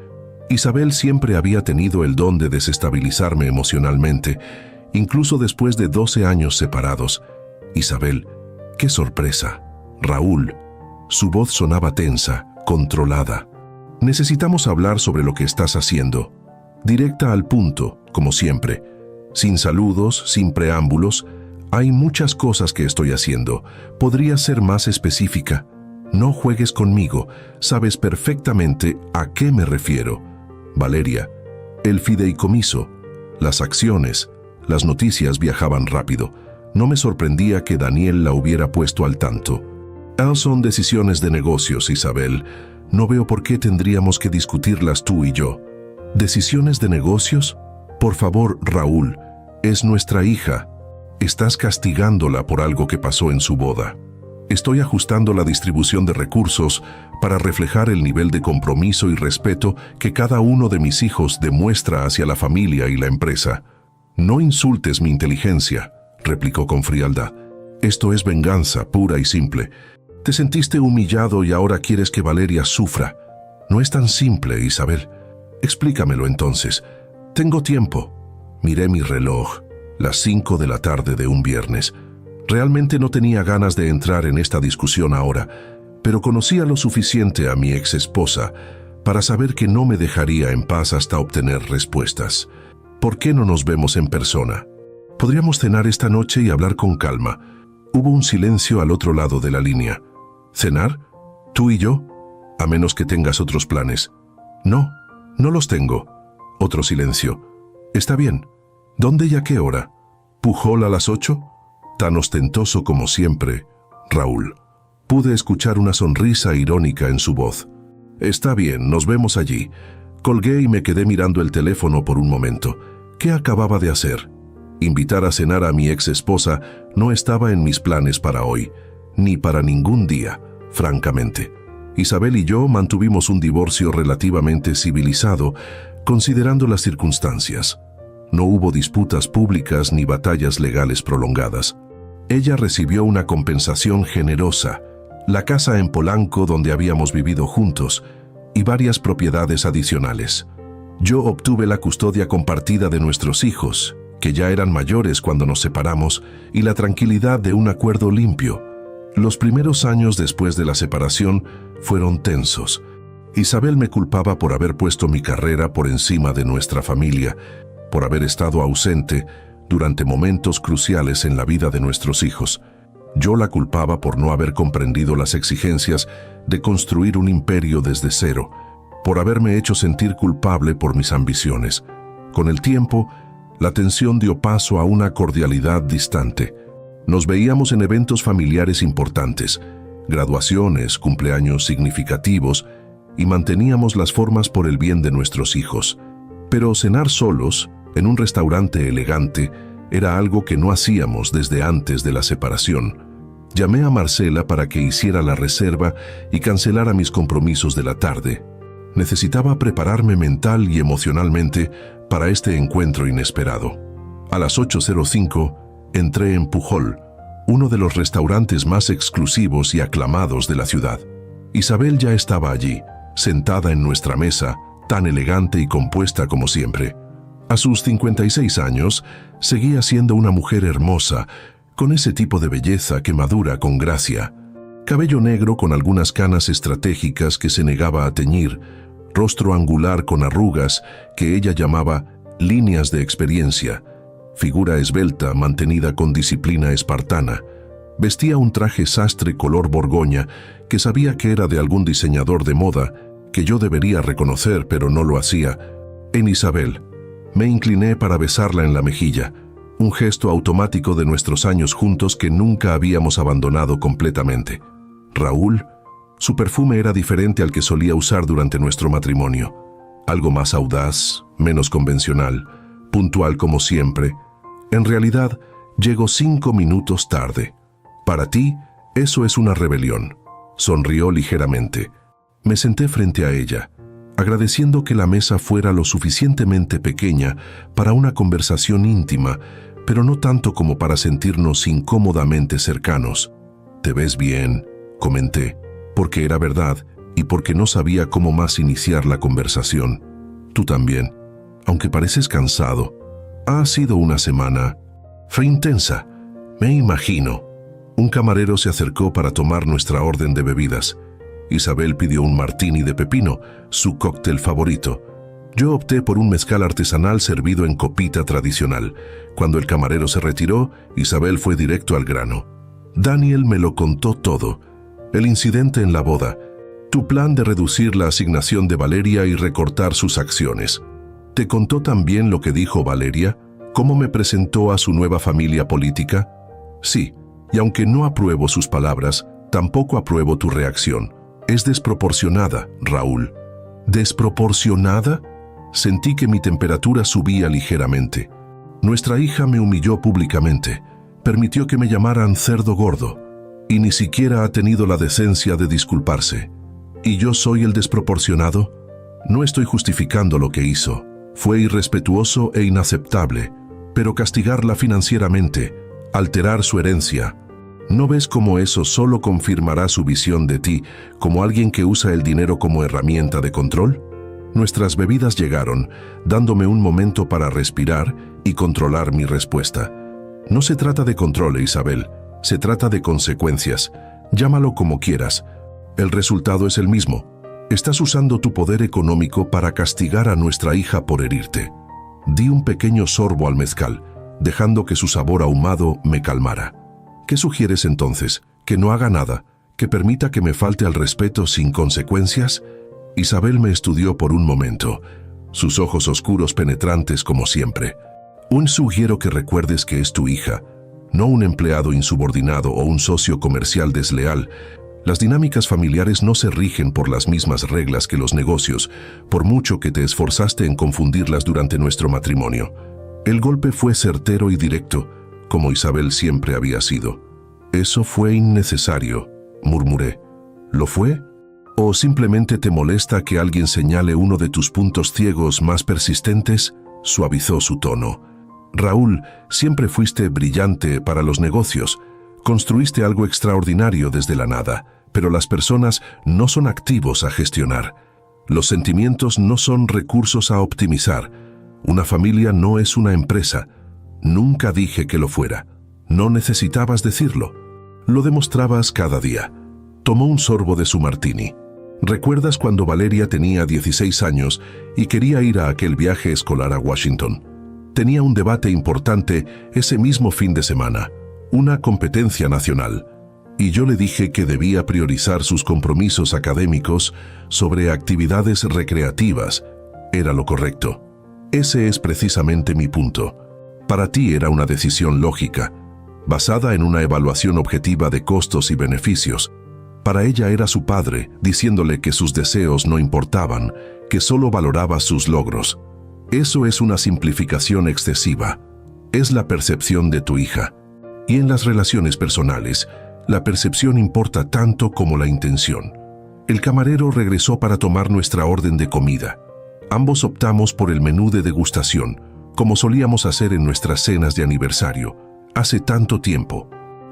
Isabel siempre había tenido el don de desestabilizarme emocionalmente, incluso después de 12 años separados. Isabel, qué sorpresa. Raúl. Su voz sonaba tensa, controlada. Necesitamos hablar sobre lo que estás haciendo. Directa al punto, como siempre. Sin saludos, sin preámbulos. Hay muchas cosas que estoy haciendo. ¿Podrías ser más específica? No juegues conmigo. Sabes perfectamente a qué me refiero. Valeria, el fideicomiso, las acciones, las noticias viajaban rápido. No me sorprendía que Daniel la hubiera puesto al tanto. Son decisiones de negocios, Isabel. No veo por qué tendríamos que discutirlas tú y yo. ¿Decisiones de negocios? Por favor, Raúl, es nuestra hija. Estás castigándola por algo que pasó en su boda. Estoy ajustando la distribución de recursos para reflejar el nivel de compromiso y respeto que cada uno de mis hijos demuestra hacia la familia y la empresa. No insultes mi inteligencia, replicó con frialdad. Esto es venganza pura y simple. Te sentiste humillado y ahora quieres que Valeria sufra. No es tan simple, Isabel. Explícamelo entonces. Tengo tiempo. Miré mi reloj, las 5 de la tarde de un viernes. Realmente no tenía ganas de entrar en esta discusión ahora, pero conocía lo suficiente a mi ex esposa para saber que no me dejaría en paz hasta obtener respuestas. ¿Por qué no nos vemos en persona? Podríamos cenar esta noche y hablar con calma. Hubo un silencio al otro lado de la línea. ¿Cenar? ¿Tú y yo? A menos que tengas otros planes. No, no los tengo. Otro silencio. Está bien. ¿Dónde y a qué hora? ¿Pujol a las 8? Tan ostentoso como siempre, Raúl. Pude escuchar una sonrisa irónica en su voz. Está bien, nos vemos allí. Colgué y me quedé mirando el teléfono por un momento. ¿Qué acababa de hacer? Invitar a cenar a mi ex esposa no estaba en mis planes para hoy, ni para ningún día, francamente. Isabel y yo mantuvimos un divorcio relativamente civilizado, considerando las circunstancias. No hubo disputas públicas ni batallas legales prolongadas. Ella recibió una compensación generosa, la casa en Polanco donde habíamos vivido juntos, y varias propiedades adicionales. Yo obtuve la custodia compartida de nuestros hijos, que ya eran mayores cuando nos separamos, y la tranquilidad de un acuerdo limpio. Los primeros años después de la separación fueron tensos. Isabel me culpaba por haber puesto mi carrera por encima de nuestra familia, por haber estado ausente durante momentos cruciales en la vida de nuestros hijos. Yo la culpaba por no haber comprendido las exigencias de construir un imperio desde cero, por haberme hecho sentir culpable por mis ambiciones. Con el tiempo, la tensión dio paso a una cordialidad distante. Nos veíamos en eventos familiares importantes, graduaciones, cumpleaños significativos, y manteníamos las formas por el bien de nuestros hijos. Pero cenar solos, en un restaurante elegante, era algo que no hacíamos desde antes de la separación. Llamé a Marcela para que hiciera la reserva y cancelara mis compromisos de la tarde. Necesitaba prepararme mental y emocionalmente para este encuentro inesperado. A las 8:05 entré en Pujol, uno de los restaurantes más exclusivos y aclamados de la ciudad. Isabel ya estaba allí, sentada en nuestra mesa, tan elegante y compuesta como siempre. A sus 56 años, seguía siendo una mujer hermosa, con ese tipo de belleza que madura con gracia. Cabello negro con algunas canas estratégicas que se negaba a teñir, rostro angular con arrugas que ella llamaba líneas de experiencia, figura esbelta mantenida con disciplina espartana. Vestía un traje sastre color borgoña que sabía que era de algún diseñador de moda, que yo debería reconocer pero no lo hacía. En Isabel, me incliné para besarla en la mejilla, un gesto automático de nuestros años juntos que nunca habíamos abandonado completamente. Raúl, su perfume era diferente al que solía usar durante nuestro matrimonio. Algo más audaz, menos convencional, puntual como siempre. En realidad, llegó 5 minutos tarde. Para ti, eso es una rebelión. Sonrió ligeramente. Me senté frente a ella. agradeciendo que la mesa fuera lo suficientemente pequeña para una conversación íntima, pero no tanto como para sentirnos incómodamente cercanos. «Te ves bien», comenté, porque era verdad y porque no sabía cómo más iniciar la conversación. «Tú también, aunque pareces cansado. Ha sido una semana. Fue intensa, me imagino». Un camarero se acercó para tomar nuestra orden de bebidas. Isabel pidió un martini de pepino, su cóctel favorito. Yo opté por un mezcal artesanal servido en copita tradicional. Cuando el camarero se retiró, Isabel fue directo al grano. «Daniel me lo contó todo. El incidente en la boda, tu plan de reducir la asignación de Valeria y recortar sus acciones. ¿Te contó también lo que dijo Valeria? ¿Cómo me presentó a su nueva familia política?» «Sí, y aunque no apruebo sus palabras, tampoco apruebo tu reacción. Es desproporcionada, Raúl». «¿Desproporcionada?» Sentí que mi temperatura subía ligeramente. Nuestra hija me humilló públicamente. Permitió que me llamaran cerdo gordo. Y ni siquiera ha tenido la decencia de disculparse. ¿Y yo soy el desproporcionado? No estoy justificando lo que hizo. Fue irrespetuoso e inaceptable. Pero castigarla financieramente, alterar su herencia, ¿no ves cómo eso solo confirmará su visión de ti como alguien que usa el dinero como herramienta de control? Nuestras bebidas llegaron, dándome un momento para respirar y controlar mi respuesta. «No se trata de control, Isabel, se trata de consecuencias. Llámalo como quieras. El resultado es el mismo. Estás usando tu poder económico para castigar a nuestra hija por herirte». Di un pequeño sorbo al mezcal, dejando que su sabor ahumado me calmara. «¿Qué sugieres entonces? ¿Que no haga nada? ¿Que permita que me falte al respeto sin consecuencias?» Isabel me estudió por un momento, sus ojos oscuros penetrantes como siempre. «Sugiero que recuerdes que es tu hija, no un empleado insubordinado o un socio comercial desleal. Las dinámicas familiares no se rigen por las mismas reglas que los negocios, por mucho que te esforzaste en confundirlas durante nuestro matrimonio». El golpe fue certero y directo, como Isabel siempre había sido. «Eso fue innecesario», murmuré. «¿Lo fue? ¿O simplemente te molesta que alguien señale uno de tus puntos ciegos más persistentes?», suavizó su tono. «Raúl, siempre fuiste brillante para los negocios. Construiste algo extraordinario desde la nada, pero las personas no son activos a gestionar. Los sentimientos no son recursos a optimizar. Una familia no es una empresa. Nunca dije que lo fuera. No necesitabas decirlo. Lo demostrabas cada día». Tomó un sorbo de su martini. «¿Recuerdas cuando Valeria tenía 16 años y quería ir a aquel viaje escolar a Washington? Tenía un debate importante ese mismo fin de semana, una competencia nacional, y yo le dije que debía priorizar sus compromisos académicos sobre actividades recreativas. Era lo correcto. Ese es precisamente mi punto. Para ti era una decisión lógica, basada en una evaluación objetiva de costos y beneficios. Para ella era su padre, diciéndole que sus deseos no importaban, que solo valoraba sus logros. Eso es una simplificación excesiva. Es la percepción de tu hija. Y en las relaciones personales, la percepción importa tanto como la intención». El camarero regresó para tomar nuestra orden de comida. Ambos optamos por el menú de degustación, como solíamos hacer en nuestras cenas de aniversario, hace tanto tiempo.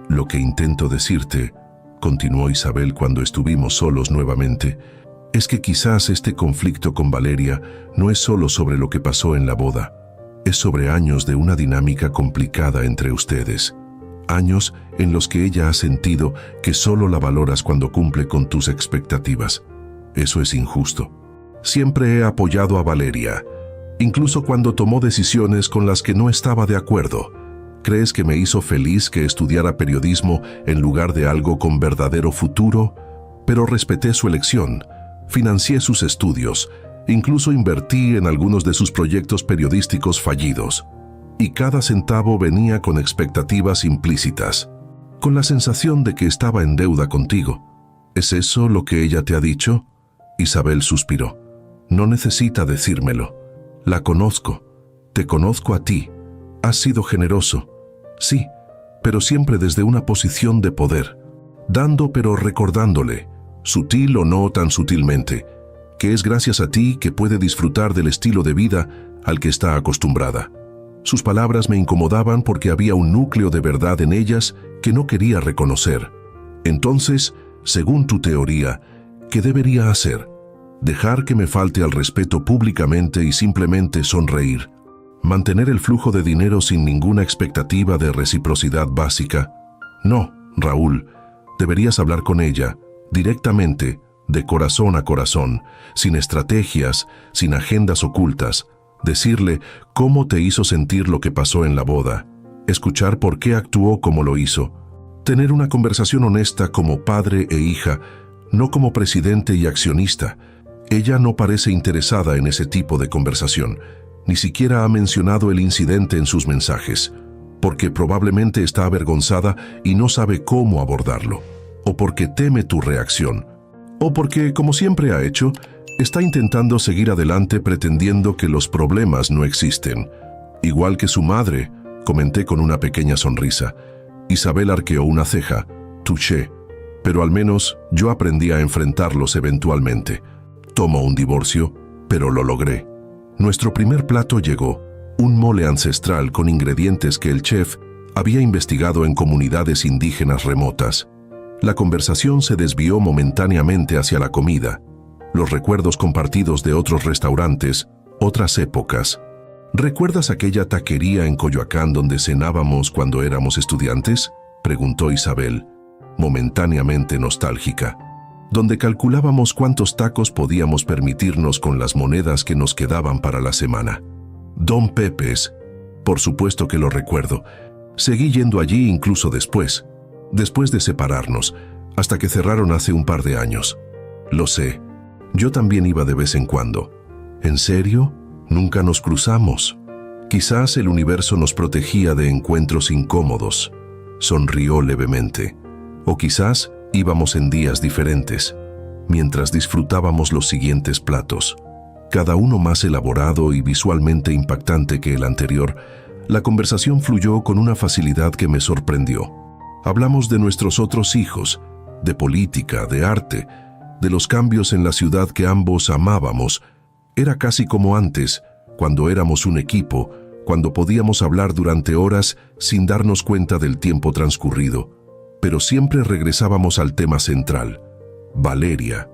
«Lo que intento decirte», continuó Isabel cuando estuvimos solos nuevamente, «es que quizás este conflicto con Valeria no es solo sobre lo que pasó en la boda, es sobre años de una dinámica complicada entre ustedes. Años en los que ella ha sentido que solo la valoras cuando cumple con tus expectativas. Eso es injusto. Siempre he apoyado a Valeria, incluso cuando tomó decisiones con las que no estaba de acuerdo. ¿Crees que me hizo feliz que estudiara periodismo en lugar de algo con verdadero futuro? Pero respeté su elección, financié sus estudios, incluso invertí en algunos de sus proyectos periodísticos fallidos. Y cada centavo venía con expectativas implícitas, con la sensación de que estaba en deuda contigo. ¿Es eso lo que ella te ha dicho?». Isabel suspiró. «No necesita decírmelo. La conozco. Te conozco a ti. Has sido generoso. Sí, pero siempre desde una posición de poder, dando pero recordándole, sutil o no tan sutilmente, que es gracias a ti que puede disfrutar del estilo de vida al que está acostumbrada. Sus palabras me incomodaban porque había un núcleo de verdad en ellas que no quería reconocer. Entonces, según tu teoría, ¿qué debería hacer? ¿Dejar que me falte al respeto públicamente y simplemente sonreír? ¿Mantener el flujo de dinero sin ninguna expectativa de reciprocidad básica? No, Raúl, deberías hablar con ella, directamente, de corazón a corazón, sin estrategias, sin agendas ocultas. Decirle cómo te hizo sentir lo que pasó en la boda, escuchar por qué actuó como lo hizo, tener una conversación honesta como padre e hija, no como presidente y accionista. Ella no parece interesada en ese tipo de conversación, ni siquiera ha mencionado el incidente en sus mensajes, porque probablemente está avergonzada y no sabe cómo abordarlo, o porque teme tu reacción, o porque, como siempre ha hecho, está intentando seguir adelante pretendiendo que los problemas no existen. Igual que su madre, comenté con una pequeña sonrisa. Isabel arqueó una ceja. Touché. Pero al menos yo aprendí a enfrentarlos eventualmente. Tomó un divorcio, pero lo logré. Nuestro primer plato llegó, un mole ancestral con ingredientes que el chef había investigado en comunidades indígenas remotas. La conversación se desvió momentáneamente hacia la comida, los recuerdos compartidos de otros restaurantes, otras épocas. ¿Recuerdas aquella taquería en Coyoacán donde cenábamos cuando éramos estudiantes?, preguntó Isabel, momentáneamente nostálgica. Donde calculábamos cuántos tacos podíamos permitirnos con las monedas que nos quedaban para la semana. Don Pepe's, por supuesto que lo recuerdo. Seguí yendo allí incluso después de separarnos, hasta que cerraron hace un par de años. Lo sé. Yo también iba de vez en cuando. ¿En serio? Nunca nos cruzamos. Quizás el universo nos protegía de encuentros incómodos. Sonrió levemente. O quizás íbamos en días diferentes, mientras disfrutábamos los siguientes platos. Cada uno más elaborado y visualmente impactante que el anterior, la conversación fluyó con una facilidad que me sorprendió. Hablamos de nuestros otros hijos, de política, de arte, de los cambios en la ciudad que ambos amábamos. Era casi como antes, cuando éramos un equipo, cuando podíamos hablar durante horas sin darnos cuenta del tiempo transcurrido. Pero siempre regresábamos al tema central, Valeria.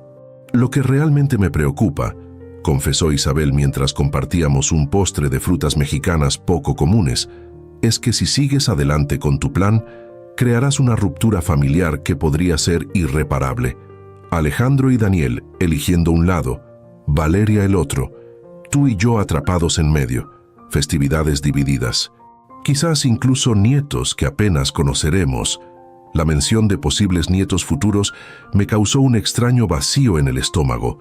Lo que realmente me preocupa, confesó Isabel mientras compartíamos un postre de frutas mexicanas poco comunes, es que si sigues adelante con tu plan, crearás una ruptura familiar que podría ser irreparable. Alejandro y Daniel eligiendo un lado, Valeria el otro, tú y yo atrapados en medio, festividades divididas, quizás incluso nietos que apenas conoceremos. La mención de posibles nietos futuros me causó un extraño vacío en el estómago.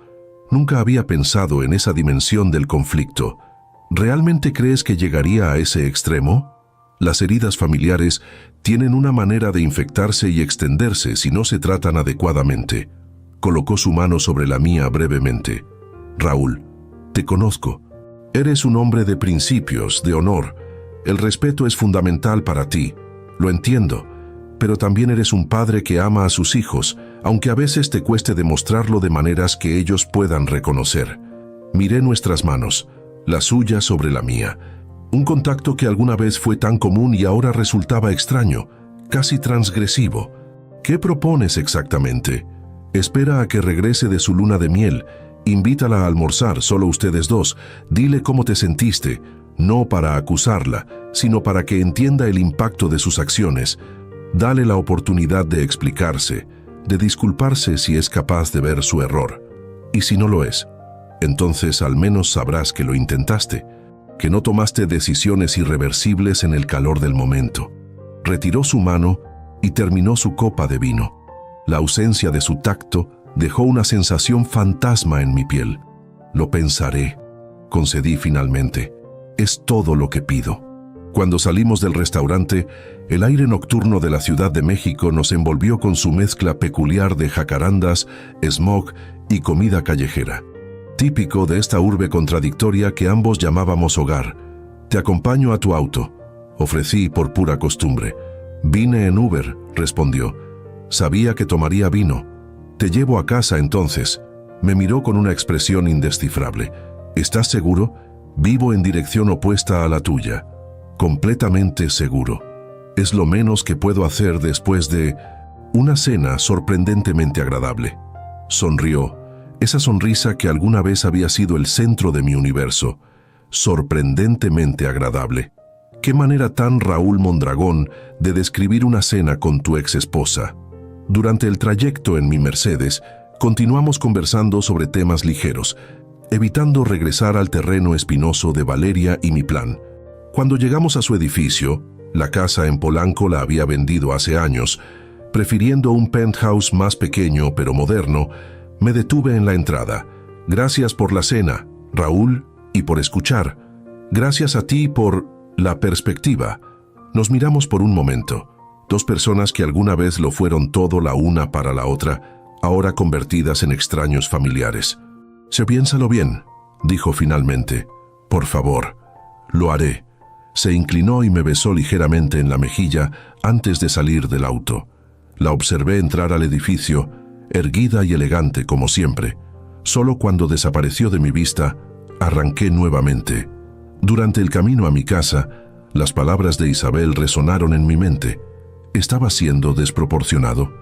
Nunca había pensado en esa dimensión del conflicto. ¿Realmente crees que llegaría a ese extremo? Las heridas familiares tienen una manera de infectarse y extenderse si no se tratan adecuadamente. Colocó su mano sobre la mía brevemente. Raúl, te conozco. Eres un hombre de principios, de honor. El respeto es fundamental para ti. Lo entiendo. Pero también eres un padre que ama a sus hijos, aunque a veces te cueste demostrarlo de maneras que ellos puedan reconocer. Miré nuestras manos, la suya sobre la mía. Un contacto que alguna vez fue tan común y ahora resultaba extraño, casi transgresivo. ¿Qué propones exactamente? Espera a que regrese de su luna de miel. Invítala a almorzar, solo ustedes dos. Dile cómo te sentiste, no para acusarla, sino para que entienda el impacto de sus acciones. Dale la oportunidad de explicarse, de disculparse si es capaz de ver su error. Y si no lo es, entonces al menos sabrás que lo intentaste, que no tomaste decisiones irreversibles en el calor del momento. Retiró su mano y terminó su copa de vino. La ausencia de su tacto dejó una sensación fantasma en mi piel. Lo pensaré, concedí finalmente. Es todo lo que pido. Cuando salimos del restaurante, el aire nocturno de la Ciudad de México nos envolvió con su mezcla peculiar de jacarandas, smog y comida callejera. Típico de esta urbe contradictoria que ambos llamábamos hogar. Te acompaño a tu auto, ofrecí por pura costumbre. Vine en Uber, respondió. Sabía que tomaría vino. Te llevo a casa entonces. Me miró con una expresión indescifrable. ¿Estás seguro? Vivo en dirección opuesta a la tuya. Completamente seguro. Es lo menos que puedo hacer después de una cena sorprendentemente agradable. Sonrió, esa sonrisa que alguna vez había sido el centro de mi universo. Sorprendentemente agradable. Qué manera tan Raúl Mondragón de describir una cena con tu ex esposa. Durante el trayecto en mi Mercedes, continuamos conversando sobre temas ligeros, evitando regresar al terreno espinoso de Valeria y mi plan. Cuando llegamos a su edificio, la casa en Polanco la había vendido hace años, prefiriendo un penthouse más pequeño pero moderno, me detuve en la entrada. Gracias por la cena, Raúl, y por escuchar. Gracias a ti por la perspectiva. Nos miramos por un momento. Dos personas que alguna vez lo fueron todo la una para la otra, ahora convertidas en extraños familiares. Piénsalo bien, dijo finalmente. Por favor. Lo haré. Se inclinó y me besó ligeramente en la mejilla antes de salir del auto. La observé entrar al edificio, erguida y elegante como siempre. Solo cuando desapareció de mi vista, arranqué nuevamente. Durante el camino a mi casa, las palabras de Isabel resonaron en mi mente. ¿Estaba siendo desproporcionado?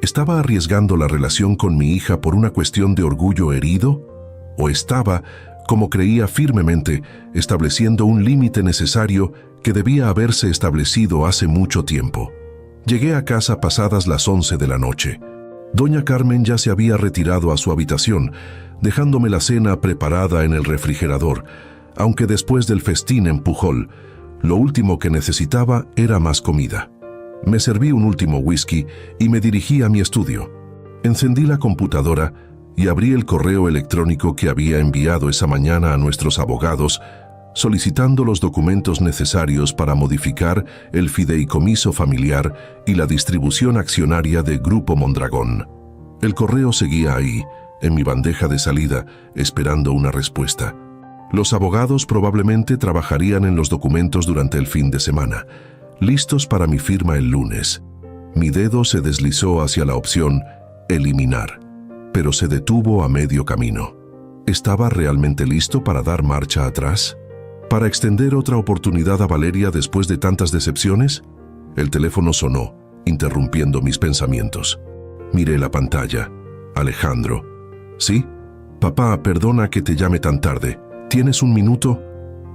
¿Estaba arriesgando la relación con mi hija por una cuestión de orgullo herido? ¿O estaba, como creía firmemente, estableciendo un límite necesario que debía haberse establecido hace mucho tiempo? Llegué a casa pasadas las 11 de la noche. Doña Carmen ya se había retirado a su habitación, dejándome la cena preparada en el refrigerador, aunque después del festín en Pujol, lo último que necesitaba era más comida. Me serví un último whisky y me dirigí a mi estudio. Encendí la computadora y abrí el correo electrónico que había enviado esa mañana a nuestros abogados, solicitando los documentos necesarios para modificar el fideicomiso familiar y la distribución accionaria de Grupo Mondragón. El correo seguía ahí, en mi bandeja de salida, esperando una respuesta. Los abogados probablemente trabajarían en los documentos durante el fin de semana, listos para mi firma el lunes. Mi dedo se deslizó hacia la opción eliminar, pero se detuvo a medio camino. ¿Estaba realmente listo para dar marcha atrás? ¿Para extender otra oportunidad a Valeria después de tantas decepciones? El teléfono sonó, interrumpiendo mis pensamientos. Miré la pantalla. Alejandro. ¿Sí? Papá, perdona que te llame tan tarde. ¿Tienes un minuto?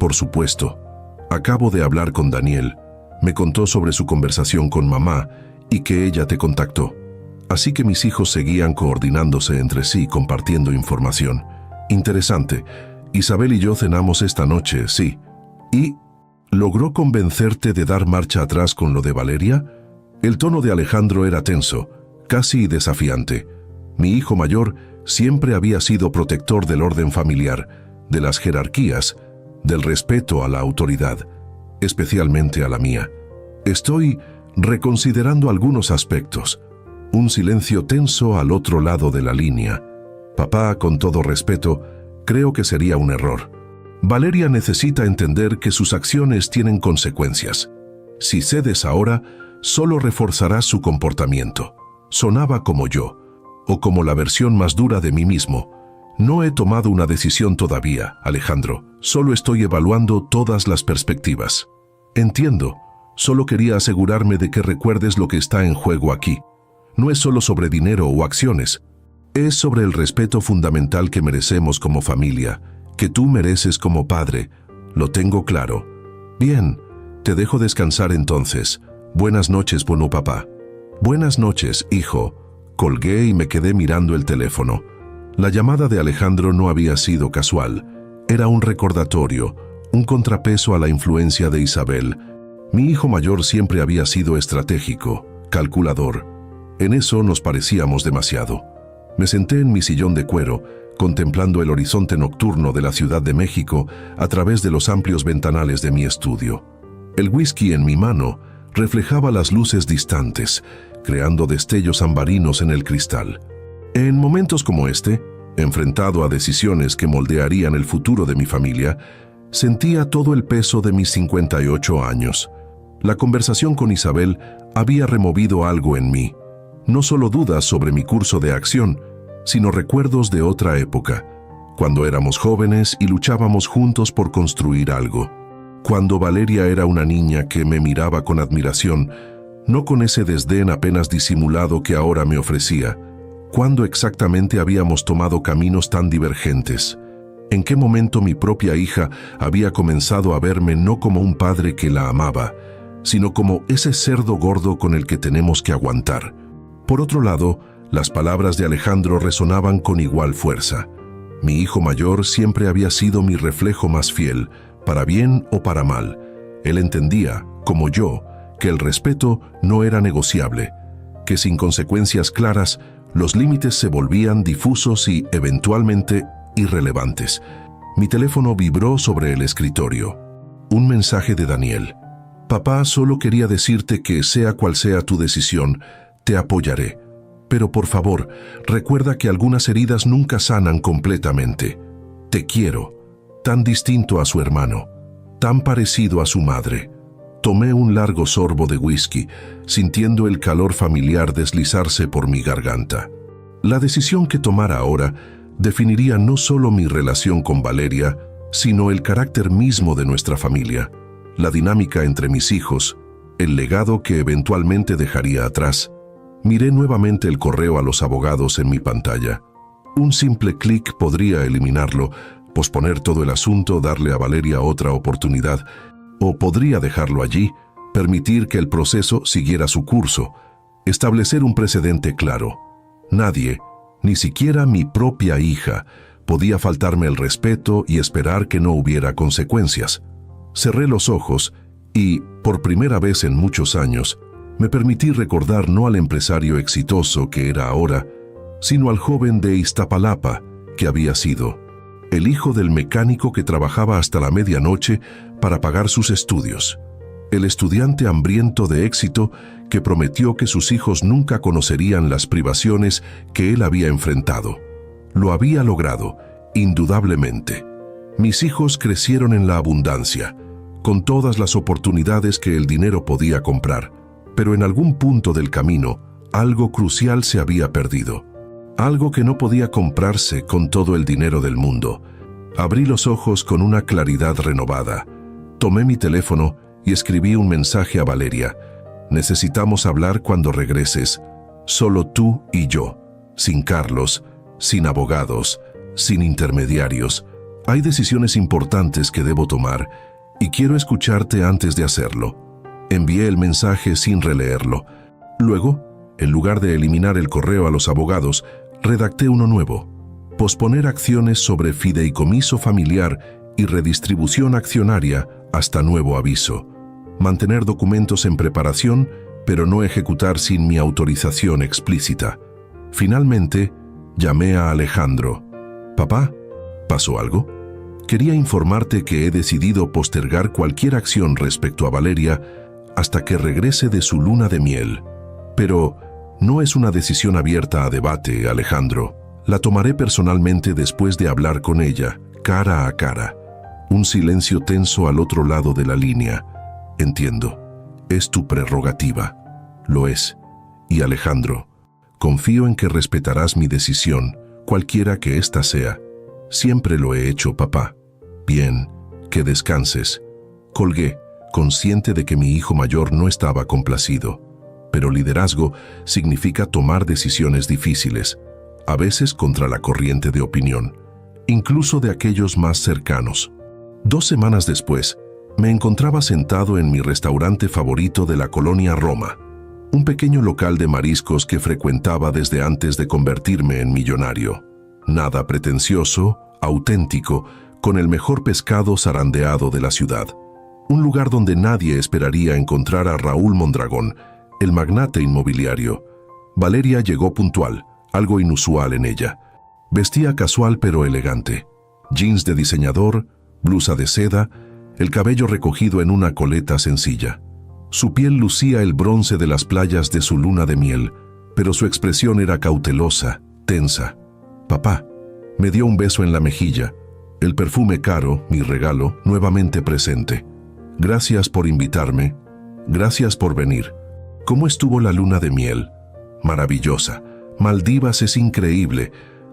Por supuesto. Acabo de hablar con Daniel. Me contó sobre su conversación con mamá y que ella te contactó. Así que mis hijos seguían coordinándose entre sí, compartiendo información. Interesante. Isabel y yo cenamos esta noche, sí. ¿Y logró convencerte de dar marcha atrás con lo de Valeria? El tono de Alejandro era tenso, casi desafiante. Mi hijo mayor siempre había sido protector del orden familiar, de las jerarquías, del respeto a la autoridad, especialmente a la mía. Estoy reconsiderando algunos aspectos. Un silencio tenso al otro lado de la línea. Papá, con todo respeto, creo que sería un error. Valeria necesita entender que sus acciones tienen consecuencias. Si cedes ahora, solo reforzarás su comportamiento. Sonaba como yo, o como la versión más dura de mí mismo. No he tomado una decisión todavía, Alejandro. Solo estoy evaluando todas las perspectivas. Entiendo. Solo quería asegurarme de que recuerdes lo que está en juego aquí. No es solo sobre dinero o acciones. Es sobre el respeto fundamental que merecemos como familia, que tú mereces como padre. Lo tengo claro. Bien, te dejo descansar entonces. Buenas noches, bueno papá. Buenas noches, hijo. Colgué y me quedé mirando el teléfono. La llamada de Alejandro no había sido casual. Era un recordatorio, un contrapeso a la influencia de Isabel. Mi hijo mayor siempre había sido estratégico, calculador. En eso nos parecíamos demasiado. Me senté en mi sillón de cuero, contemplando el horizonte nocturno de la Ciudad de México a través de los amplios ventanales de mi estudio. El whisky en mi mano reflejaba las luces distantes, creando destellos ambarinos en el cristal. En momentos como este, enfrentado a decisiones que moldearían el futuro de mi familia, sentía todo el peso de mis 58 años. La conversación con Isabel había removido algo en mí. No solo dudas sobre mi curso de acción, sino recuerdos de otra época, cuando éramos jóvenes y luchábamos juntos por construir algo. Cuando Valeria era una niña que me miraba con admiración, no con ese desdén apenas disimulado que ahora me ofrecía. ¿Cuándo exactamente habíamos tomado caminos tan divergentes? ¿En qué momento mi propia hija había comenzado a verme no como un padre que la amaba, sino como ese cerdo gordo con el que tenemos que aguantar? Por otro lado, las palabras de Alejandro resonaban con igual fuerza. Mi hijo mayor siempre había sido mi reflejo más fiel, para bien o para mal. Él entendía, como yo, que el respeto no era negociable, que sin consecuencias claras, los límites se volvían difusos y, eventualmente, irrelevantes. Mi teléfono vibró sobre el escritorio. Un mensaje de Daniel. Papá, solo quería decirte que sea cual sea tu decisión, te apoyaré. Pero por favor, recuerda que algunas heridas nunca sanan completamente. Te quiero, tan distinto a su hermano, tan parecido a su madre. Tomé un largo sorbo de whisky, sintiendo el calor familiar deslizarse por mi garganta. La decisión que tomara ahora definiría no solo mi relación con Valeria, sino el carácter mismo de nuestra familia, la dinámica entre mis hijos, el legado que eventualmente dejaría atrás. Miré nuevamente el correo a los abogados en mi pantalla. Un simple clic podría eliminarlo, posponer todo el asunto, darle a Valeria otra oportunidad, o podría dejarlo allí, permitir que el proceso siguiera su curso, establecer un precedente claro. Nadie, ni siquiera mi propia hija, podía faltarme el respeto y esperar que no hubiera consecuencias. Cerré los ojos y, por primera vez en muchos años, me permití recordar no al empresario exitoso que era ahora, sino al joven de Iztapalapa que había sido, el hijo del mecánico que trabajaba hasta la medianoche para pagar sus estudios, el estudiante hambriento de éxito que prometió que sus hijos nunca conocerían las privaciones que él había enfrentado. Lo había logrado, indudablemente. Mis hijos crecieron en la abundancia, con todas las oportunidades que el dinero podía comprar, pero en algún punto del camino, algo crucial se había perdido. Algo que no podía comprarse con todo el dinero del mundo. Abrí los ojos con una claridad renovada. Tomé mi teléfono y escribí un mensaje a Valeria. Necesitamos hablar cuando regreses. Solo tú y yo. Sin Carlos, sin abogados, sin intermediarios. Hay decisiones importantes que debo tomar y quiero escucharte antes de hacerlo. Envié el mensaje sin releerlo. Luego, en lugar de eliminar el correo a los abogados, redacté uno nuevo. Posponer acciones sobre fideicomiso familiar y redistribución accionaria hasta nuevo aviso. Mantener documentos en preparación, pero no ejecutar sin mi autorización explícita. Finalmente, llamé a Alejandro. «Papá, ¿pasó algo? Quería informarte que he decidido postergar cualquier acción respecto a Valeria hasta que regrese de su luna de miel. Pero no es una decisión abierta a debate, Alejandro. La tomaré personalmente después de hablar con ella, cara a cara». Un silencio tenso al otro lado de la línea. «Entiendo. Es tu prerrogativa». «Lo es. Y Alejandro, confío en que respetarás mi decisión, cualquiera que ésta sea. Siempre lo he hecho, papá». «Bien, que descanses». Colgué, consciente de que mi hijo mayor no estaba complacido. Pero liderazgo significa tomar decisiones difíciles, a veces contra la corriente de opinión, incluso de aquellos más cercanos. 2 semanas después, me encontraba sentado en mi restaurante favorito de la colonia Roma, un pequeño local de mariscos que frecuentaba desde antes de convertirme en millonario. Nada pretencioso, auténtico, con el mejor pescado zarandeado de la ciudad. Un lugar donde nadie esperaría encontrar a Raúl Mondragón, el magnate inmobiliario. Valeria llegó puntual, algo inusual en ella. Vestía casual pero elegante. Jeans de diseñador, blusa de seda, el cabello recogido en una coleta sencilla. Su piel lucía el bronce de las playas de su luna de miel, pero su expresión era cautelosa, tensa. «Papá», me dio un beso en la mejilla, el perfume caro, mi regalo, nuevamente presente. «Gracias por invitarme, gracias por venir. ¿Cómo estuvo la luna de miel?» «Maravillosa. Maldivas es increíble,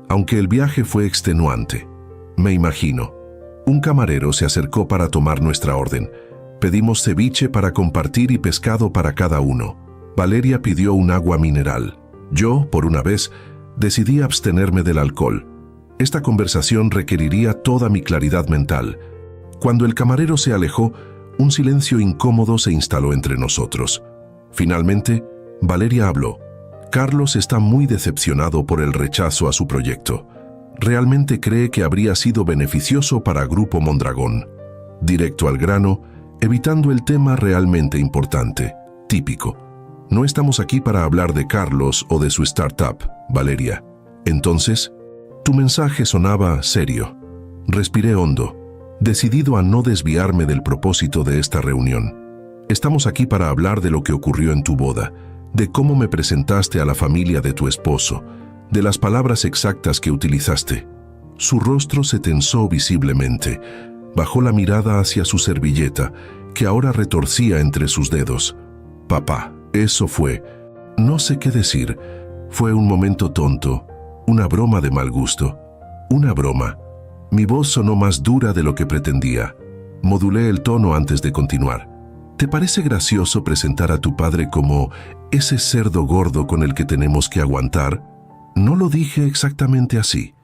aunque el viaje fue extenuante. Me imagino. Un camarero se acercó para tomar nuestra orden. Pedimos ceviche para compartir y pescado para cada uno. Valeria pidió un agua mineral. Yo, por una vez, decidí abstenerme del alcohol. Esta conversación requeriría toda mi claridad mental. Cuando el camarero se alejó, un silencio incómodo se instaló entre nosotros. Finalmente, Valeria habló. Carlos está muy decepcionado por el rechazo a su proyecto. Realmente cree que habría sido beneficioso para Grupo Mondragón. Directo al grano, evitando el tema realmente importante. Típico. No estamos aquí para hablar de Carlos o de su startup, Valeria. Entonces, tu mensaje sonaba serio. Respiré hondo, decidido a no desviarme del propósito de esta reunión. Estamos aquí para hablar de lo que ocurrió en tu boda, de cómo me presentaste a la familia de tu esposo, de las palabras exactas que utilizaste. Su rostro se tensó visiblemente. Bajó la mirada hacia su servilleta, que ahora retorcía entre sus dedos. Papá, eso fue. No sé qué decir. Fue un momento tonto, una broma de mal gusto. Una broma. Mi voz sonó más dura de lo que pretendía. Modulé el tono antes de continuar. ¿Te parece gracioso presentar a tu padre como ese cerdo gordo con el que tenemos que aguantar? No lo dije exactamente así.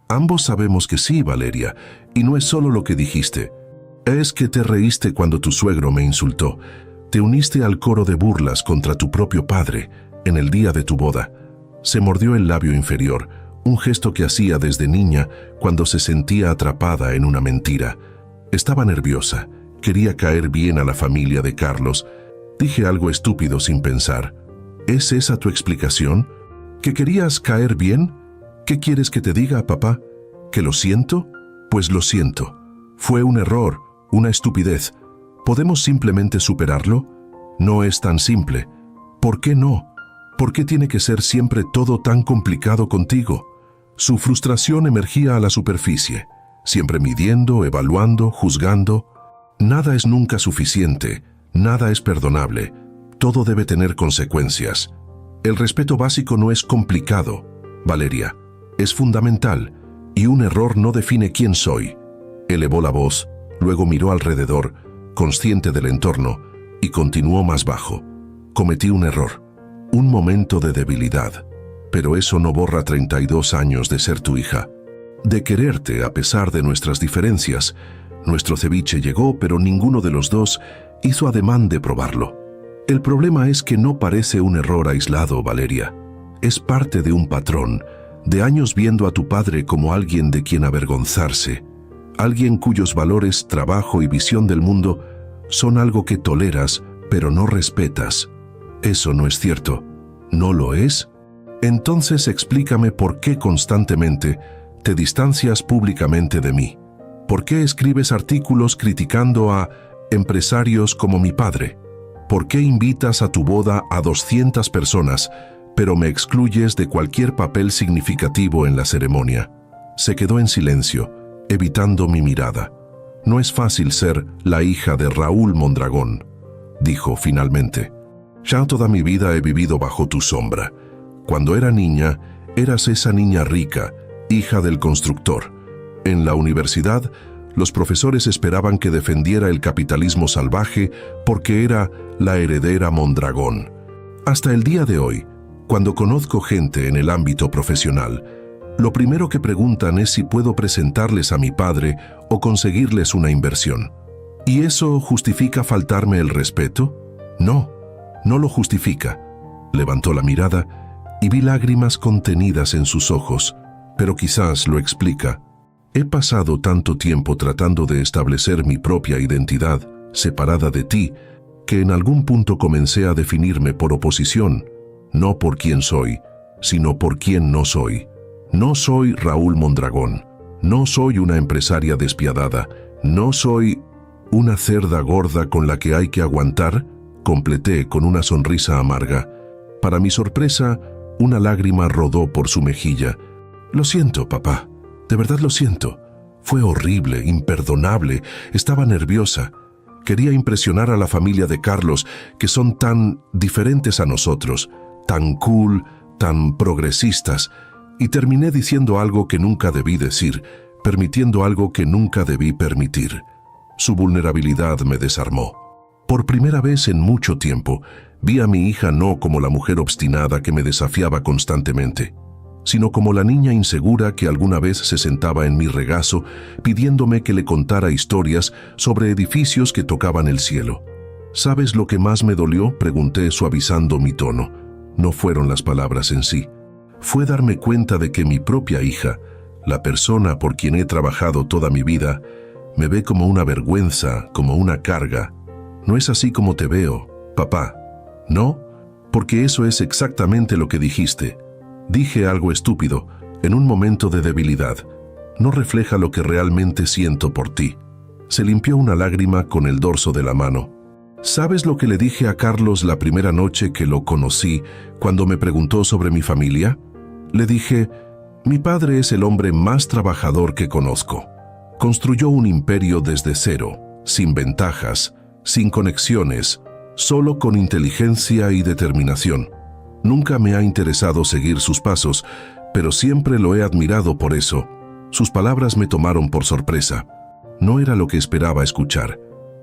Ambos sabemos que sí, Valeria, y no es solo lo que dijiste. Es que te reíste cuando tu suegro me insultó. Te uniste al coro de burlas contra tu propio padre en el día de tu boda. Se mordió el labio inferior, un gesto que hacía desde niña cuando se sentía atrapada en una mentira. Estaba nerviosa, quería caer bien a la familia de Carlos. Dije algo estúpido sin pensar. ¿Es esa tu explicación? ¿Que querías caer bien? ¿Qué quieres que te diga, papá? ¿Que lo siento? Pues lo siento. Fue un error, una estupidez. ¿Podemos simplemente superarlo? No es tan simple. ¿Por qué no? ¿Por qué tiene que ser siempre todo tan complicado contigo? Su frustración emergía a la superficie, siempre midiendo, evaluando, juzgando. Nada es nunca suficiente, nada es perdonable. Todo debe tener consecuencias. El respeto básico no es complicado, Valeria. Es fundamental, y un error no define quién soy. Elevó la voz, luego miró alrededor, consciente del entorno, y continuó más bajo. Cometí un error, un momento de debilidad, pero eso no borra 32 años de ser tu hija, de quererte a pesar de nuestras diferencias. Nuestro ceviche llegó, pero ninguno de los dos hizo ademán de probarlo. El problema es que no parece un error aislado, Valeria. Es parte de un patrón, de años viendo a tu padre como alguien de quien avergonzarse, alguien cuyos valores, trabajo y visión del mundo son algo que toleras, pero no respetas. Eso no es cierto. ¿No lo es? Entonces explícame por qué constantemente te distancias públicamente de mí. ¿Por qué escribes artículos criticando a empresarios como mi padre? ¿Por qué invitas a tu boda a 200 personas, pero me excluyes de cualquier papel significativo en la ceremonia? Se quedó en silencio, evitando mi mirada. No es fácil ser la hija de Raúl Mondragón, dijo finalmente. Ya toda mi vida he vivido bajo tu sombra. Cuando era niña, eras esa niña rica, hija del constructor. En la universidad, los profesores esperaban que defendiera el capitalismo salvaje porque era la heredera Mondragón. Hasta el día de hoy, cuando conozco gente en el ámbito profesional, lo primero que preguntan es si puedo presentarles a mi padre o conseguirles una inversión. ¿Y eso justifica faltarme el respeto? No, no lo justifica. Levantó la mirada y vi lágrimas contenidas en sus ojos, pero quizás lo explica. He pasado tanto tiempo tratando de establecer mi propia identidad, separada de ti, que en algún punto comencé a definirme por oposición, no por quién soy, sino por quién no soy. No soy Raúl Mondragón, no soy una empresaria despiadada, no soy una cerda gorda con la que hay que aguantar, completé con una sonrisa amarga. Para mi sorpresa, una lágrima rodó por su mejilla. Lo siento, papá, de verdad lo siento. Fue horrible, imperdonable, estaba nerviosa. Quería impresionar a la familia de Carlos, que son tan diferentes a nosotros, tan cool, tan progresistas. Y terminé diciendo algo que nunca debí decir, permitiendo algo que nunca debí permitir. Su vulnerabilidad me desarmó. Por primera vez en mucho tiempo, vi a mi hija no como la mujer obstinada que me desafiaba constantemente, sino como la niña insegura que alguna vez se sentaba en mi regazo pidiéndome que le contara historias sobre edificios que tocaban el cielo. ¿Sabes lo que más me dolió?, pregunté suavizando mi tono. No fueron las palabras en sí. Fue darme cuenta de que mi propia hija, la persona por quien he trabajado toda mi vida, me ve como una vergüenza, como una carga. No es así como te veo, papá. ¿No? Porque eso es exactamente lo que dijiste. Dije algo estúpido, en un momento de debilidad. No refleja lo que realmente siento por ti. Se limpió una lágrima con el dorso de la mano. ¿Sabes lo que le dije a Carlos la primera noche que lo conocí, cuando me preguntó sobre mi familia? Le dije, mi padre es el hombre más trabajador que conozco. Construyó un imperio desde cero, sin ventajas, sin conexiones, solo con inteligencia y determinación. Nunca me ha interesado seguir sus pasos, pero siempre lo he admirado por eso. Sus palabras me tomaron por sorpresa. No era lo que esperaba escuchar.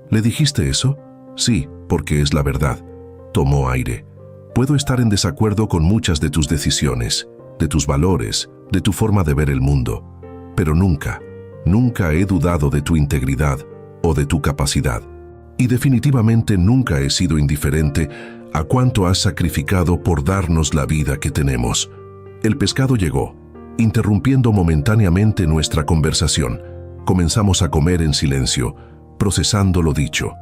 ¿Le dijiste eso? Sí, porque es la verdad. Tomó aire. Puedo estar en desacuerdo con muchas de tus decisiones, de tus valores, de tu forma de ver el mundo, pero nunca he dudado de tu integridad o de tu capacidad. Y definitivamente nunca he sido indiferente a cuánto has sacrificado por darnos la vida que tenemos. El pescado llegó, interrumpiendo momentáneamente nuestra conversación. Comenzamos a comer en silencio, procesando lo dicho.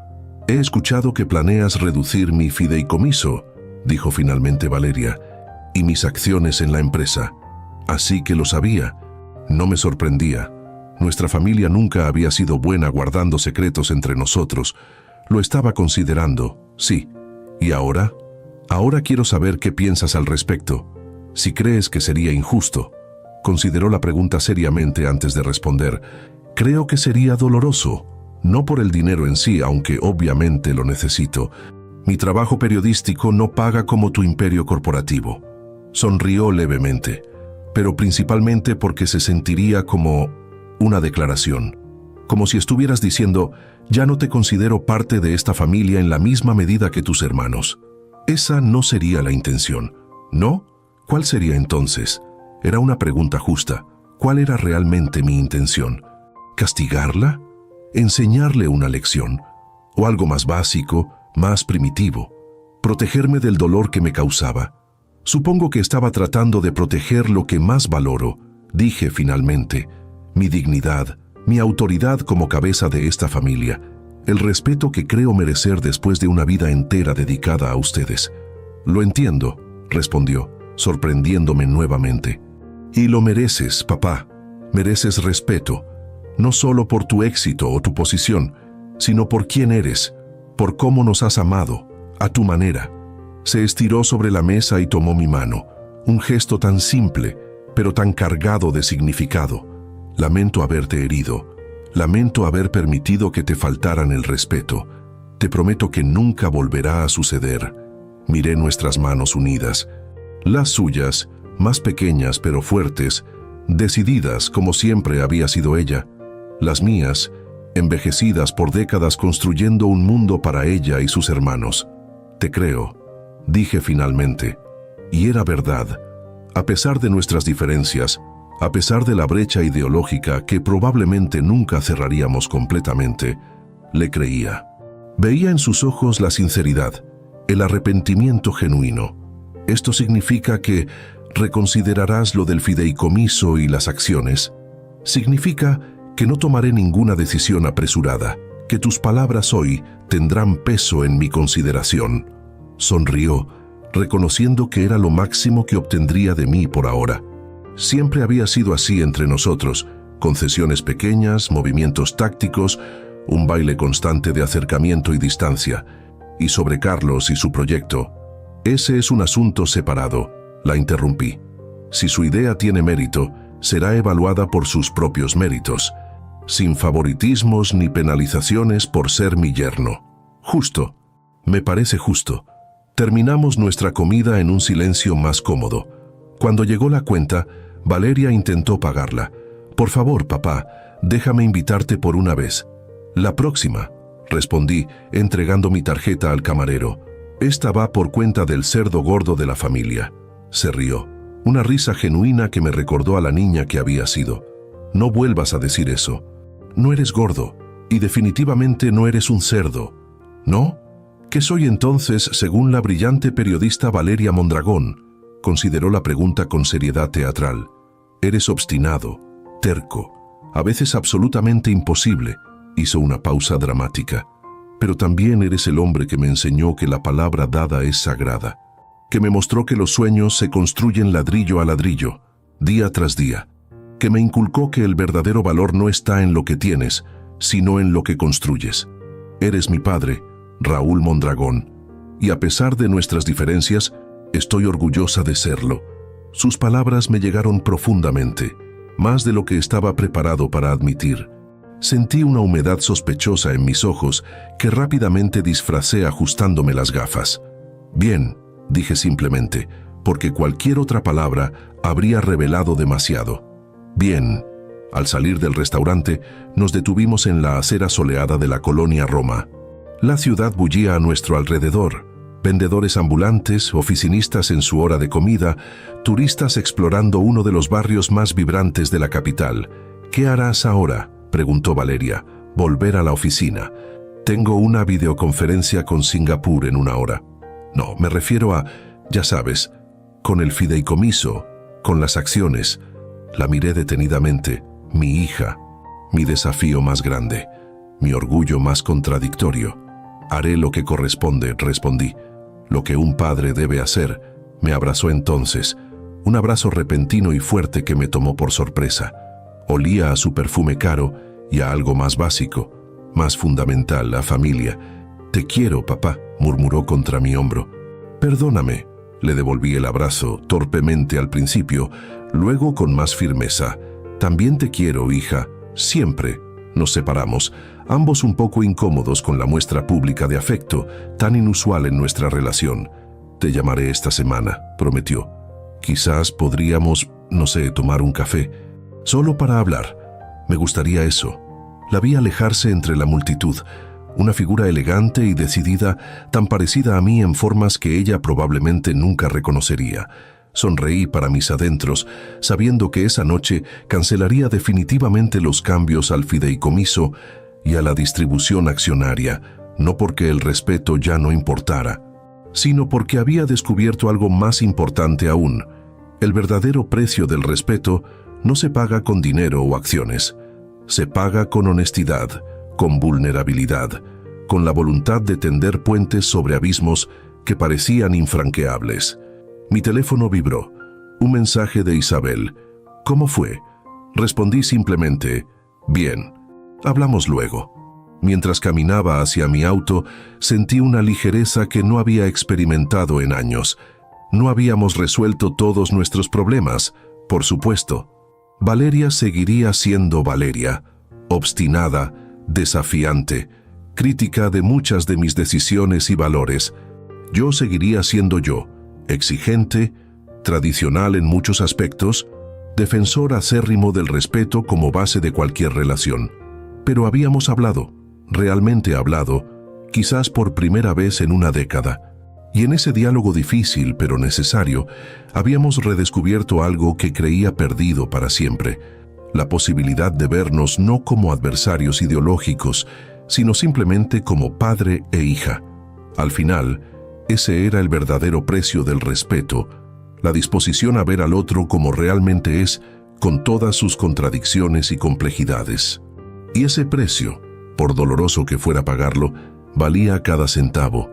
He escuchado que planeas reducir mi fideicomiso, dijo finalmente Valeria, y mis acciones en la empresa. Así que lo sabía. No me sorprendía. Nuestra familia nunca había sido buena guardando secretos entre nosotros. Lo estaba considerando, sí. ¿Y ahora? Ahora quiero saber qué piensas al respecto. Si crees que sería injusto. Consideró la pregunta seriamente antes de responder. Creo que sería doloroso. No por el dinero en sí, aunque obviamente lo necesito. Mi trabajo periodístico no paga como tu imperio corporativo. Sonrió levemente, pero principalmente porque se sentiría como una declaración. Como si estuvieras diciendo, ya no te considero parte de esta familia en la misma medida que tus hermanos. Esa no sería la intención, ¿no? ¿Cuál sería entonces? Era una pregunta justa. ¿Cuál era realmente mi intención? ¿Castigarla? ¿Enseñarle una lección? ¿O algo más básico, más primitivo? ¿Protegerme del dolor que me causaba? Supongo que estaba tratando de proteger lo que más valoro, dije finalmente, mi dignidad, mi autoridad como cabeza de esta familia, el respeto que creo merecer después de una vida entera dedicada a ustedes. Lo entiendo, respondió, sorprendiéndome nuevamente. Y lo mereces, papá. Mereces respeto, no solo por tu éxito o tu posición, sino por quién eres, por cómo nos has amado, a tu manera. Se estiró sobre la mesa y tomó mi mano, un gesto tan simple, pero tan cargado de significado. Lamento haberte herido. Lamento haber permitido que te faltaran el respeto. Te prometo que nunca volverá a suceder. Miré nuestras manos unidas. Las suyas, más pequeñas pero fuertes, decididas como siempre había sido ella. Las mías, envejecidas por décadas construyendo un mundo para ella y sus hermanos. Te creo, dije finalmente. Y era verdad. A pesar de nuestras diferencias, a pesar de la brecha ideológica que probablemente nunca cerraríamos completamente, le creía. Veía en sus ojos la sinceridad, el arrepentimiento genuino. Esto significa que reconsiderarás lo del fideicomiso y las acciones. Significa que no tomaré ninguna decisión apresurada, que tus palabras hoy tendrán peso en mi consideración. Sonrió, reconociendo que era lo máximo que obtendría de mí por ahora. Siempre había sido así entre nosotros, concesiones pequeñas, movimientos tácticos, un baile constante de acercamiento y distancia. Y sobre Carlos y su proyecto, ese es un asunto separado, la interrumpí. Si su idea tiene mérito, será evaluada por sus propios méritos, sin favoritismos ni penalizaciones por ser mi yerno. Justo, me parece justo. Terminamos nuestra comida en un silencio más cómodo. Cuando llegó la cuenta, Valeria intentó pagarla. «Por favor, papá, déjame invitarte por una vez». «La próxima», respondí, entregando mi tarjeta al camarero. «Esta va por cuenta del cerdo gordo de la familia». Se rió, una risa genuina que me recordó a la niña que había sido. «No vuelvas a decir eso. No eres gordo, y definitivamente no eres un cerdo». «¿No? ¿Qué soy entonces, según la brillante periodista Valeria Mondragón?», consideró la pregunta con seriedad teatral. «Eres obstinado, terco, a veces absolutamente imposible», hizo una pausa dramática. «Pero también eres el hombre que me enseñó que la palabra dada es sagrada, que me mostró que los sueños se construyen ladrillo a ladrillo, día tras día, que me inculcó que el verdadero valor no está en lo que tienes, sino en lo que construyes. Eres mi padre, Raúl Mondragón, y a pesar de nuestras diferencias, estoy orgullosa de serlo». Sus palabras me llegaron profundamente, más de lo que estaba preparado para admitir. Sentí una humedad sospechosa en mis ojos que rápidamente disfracé ajustándome las gafas. «Bien», dije simplemente, porque cualquier otra palabra habría revelado demasiado. «Bien». Al salir del restaurante, nos detuvimos en la acera soleada de la colonia Roma. La ciudad bullía a nuestro alrededor. Vendedores ambulantes, oficinistas en su hora de comida, turistas explorando uno de los barrios más vibrantes de la capital. «¿Qué harás ahora?», preguntó Valeria. «Volver a la oficina. Tengo una videoconferencia con Singapur en 1 hora». «No, me refiero a, ya sabes, con el fideicomiso, con las acciones». La miré detenidamente. «Mi hija, mi desafío más grande, mi orgullo más contradictorio». «Haré lo que corresponde», respondí. «Lo que un padre debe hacer». Me abrazó entonces, un abrazo repentino y fuerte que me tomó por sorpresa. Olía a su perfume caro y a algo más básico, más fundamental, la familia. «Te quiero, papá», murmuró contra mi hombro. «Perdóname», le devolví el abrazo, torpemente al principio, luego con más firmeza. «También te quiero, hija, siempre». Nos separamos, ambos un poco incómodos con la muestra pública de afecto, tan inusual en nuestra relación. «Te llamaré esta semana», prometió. «Quizás podríamos, no sé, tomar un café, solo para hablar. Me gustaría eso». La vi alejarse entre la multitud, una figura elegante y decidida, tan parecida a mí en formas que ella probablemente nunca reconocería. Sonreí para mis adentros, sabiendo que esa noche cancelaría definitivamente los cambios al fideicomiso y a la distribución accionaria, no porque el respeto ya no importara, sino porque había descubierto algo más importante aún. El verdadero precio del respeto no se paga con dinero o acciones. Se paga con honestidad, con vulnerabilidad, con la voluntad de tender puentes sobre abismos que parecían infranqueables. Mi teléfono vibró. Un mensaje de Isabel. «¿Cómo fue?». Respondí simplemente, «Bien. Hablamos luego». Mientras caminaba hacia mi auto, sentí una ligereza que no había experimentado en años. No habíamos resuelto todos nuestros problemas, por supuesto. Valeria seguiría siendo Valeria, obstinada, desafiante, crítica de muchas de mis decisiones y valores. Yo seguiría siendo yo, exigente, tradicional en muchos aspectos, defensor acérrimo del respeto como base de cualquier relación. Pero habíamos hablado, realmente hablado, quizás por primera vez en una década. Y en ese diálogo difícil pero necesario, habíamos redescubierto algo que creía perdido para siempre: la posibilidad de vernos no como adversarios ideológicos, sino simplemente como padre e hija. Al final, ese era el verdadero precio del respeto, la disposición a ver al otro como realmente es, con todas sus contradicciones y complejidades. Y ese precio, por doloroso que fuera pagarlo, valía cada centavo.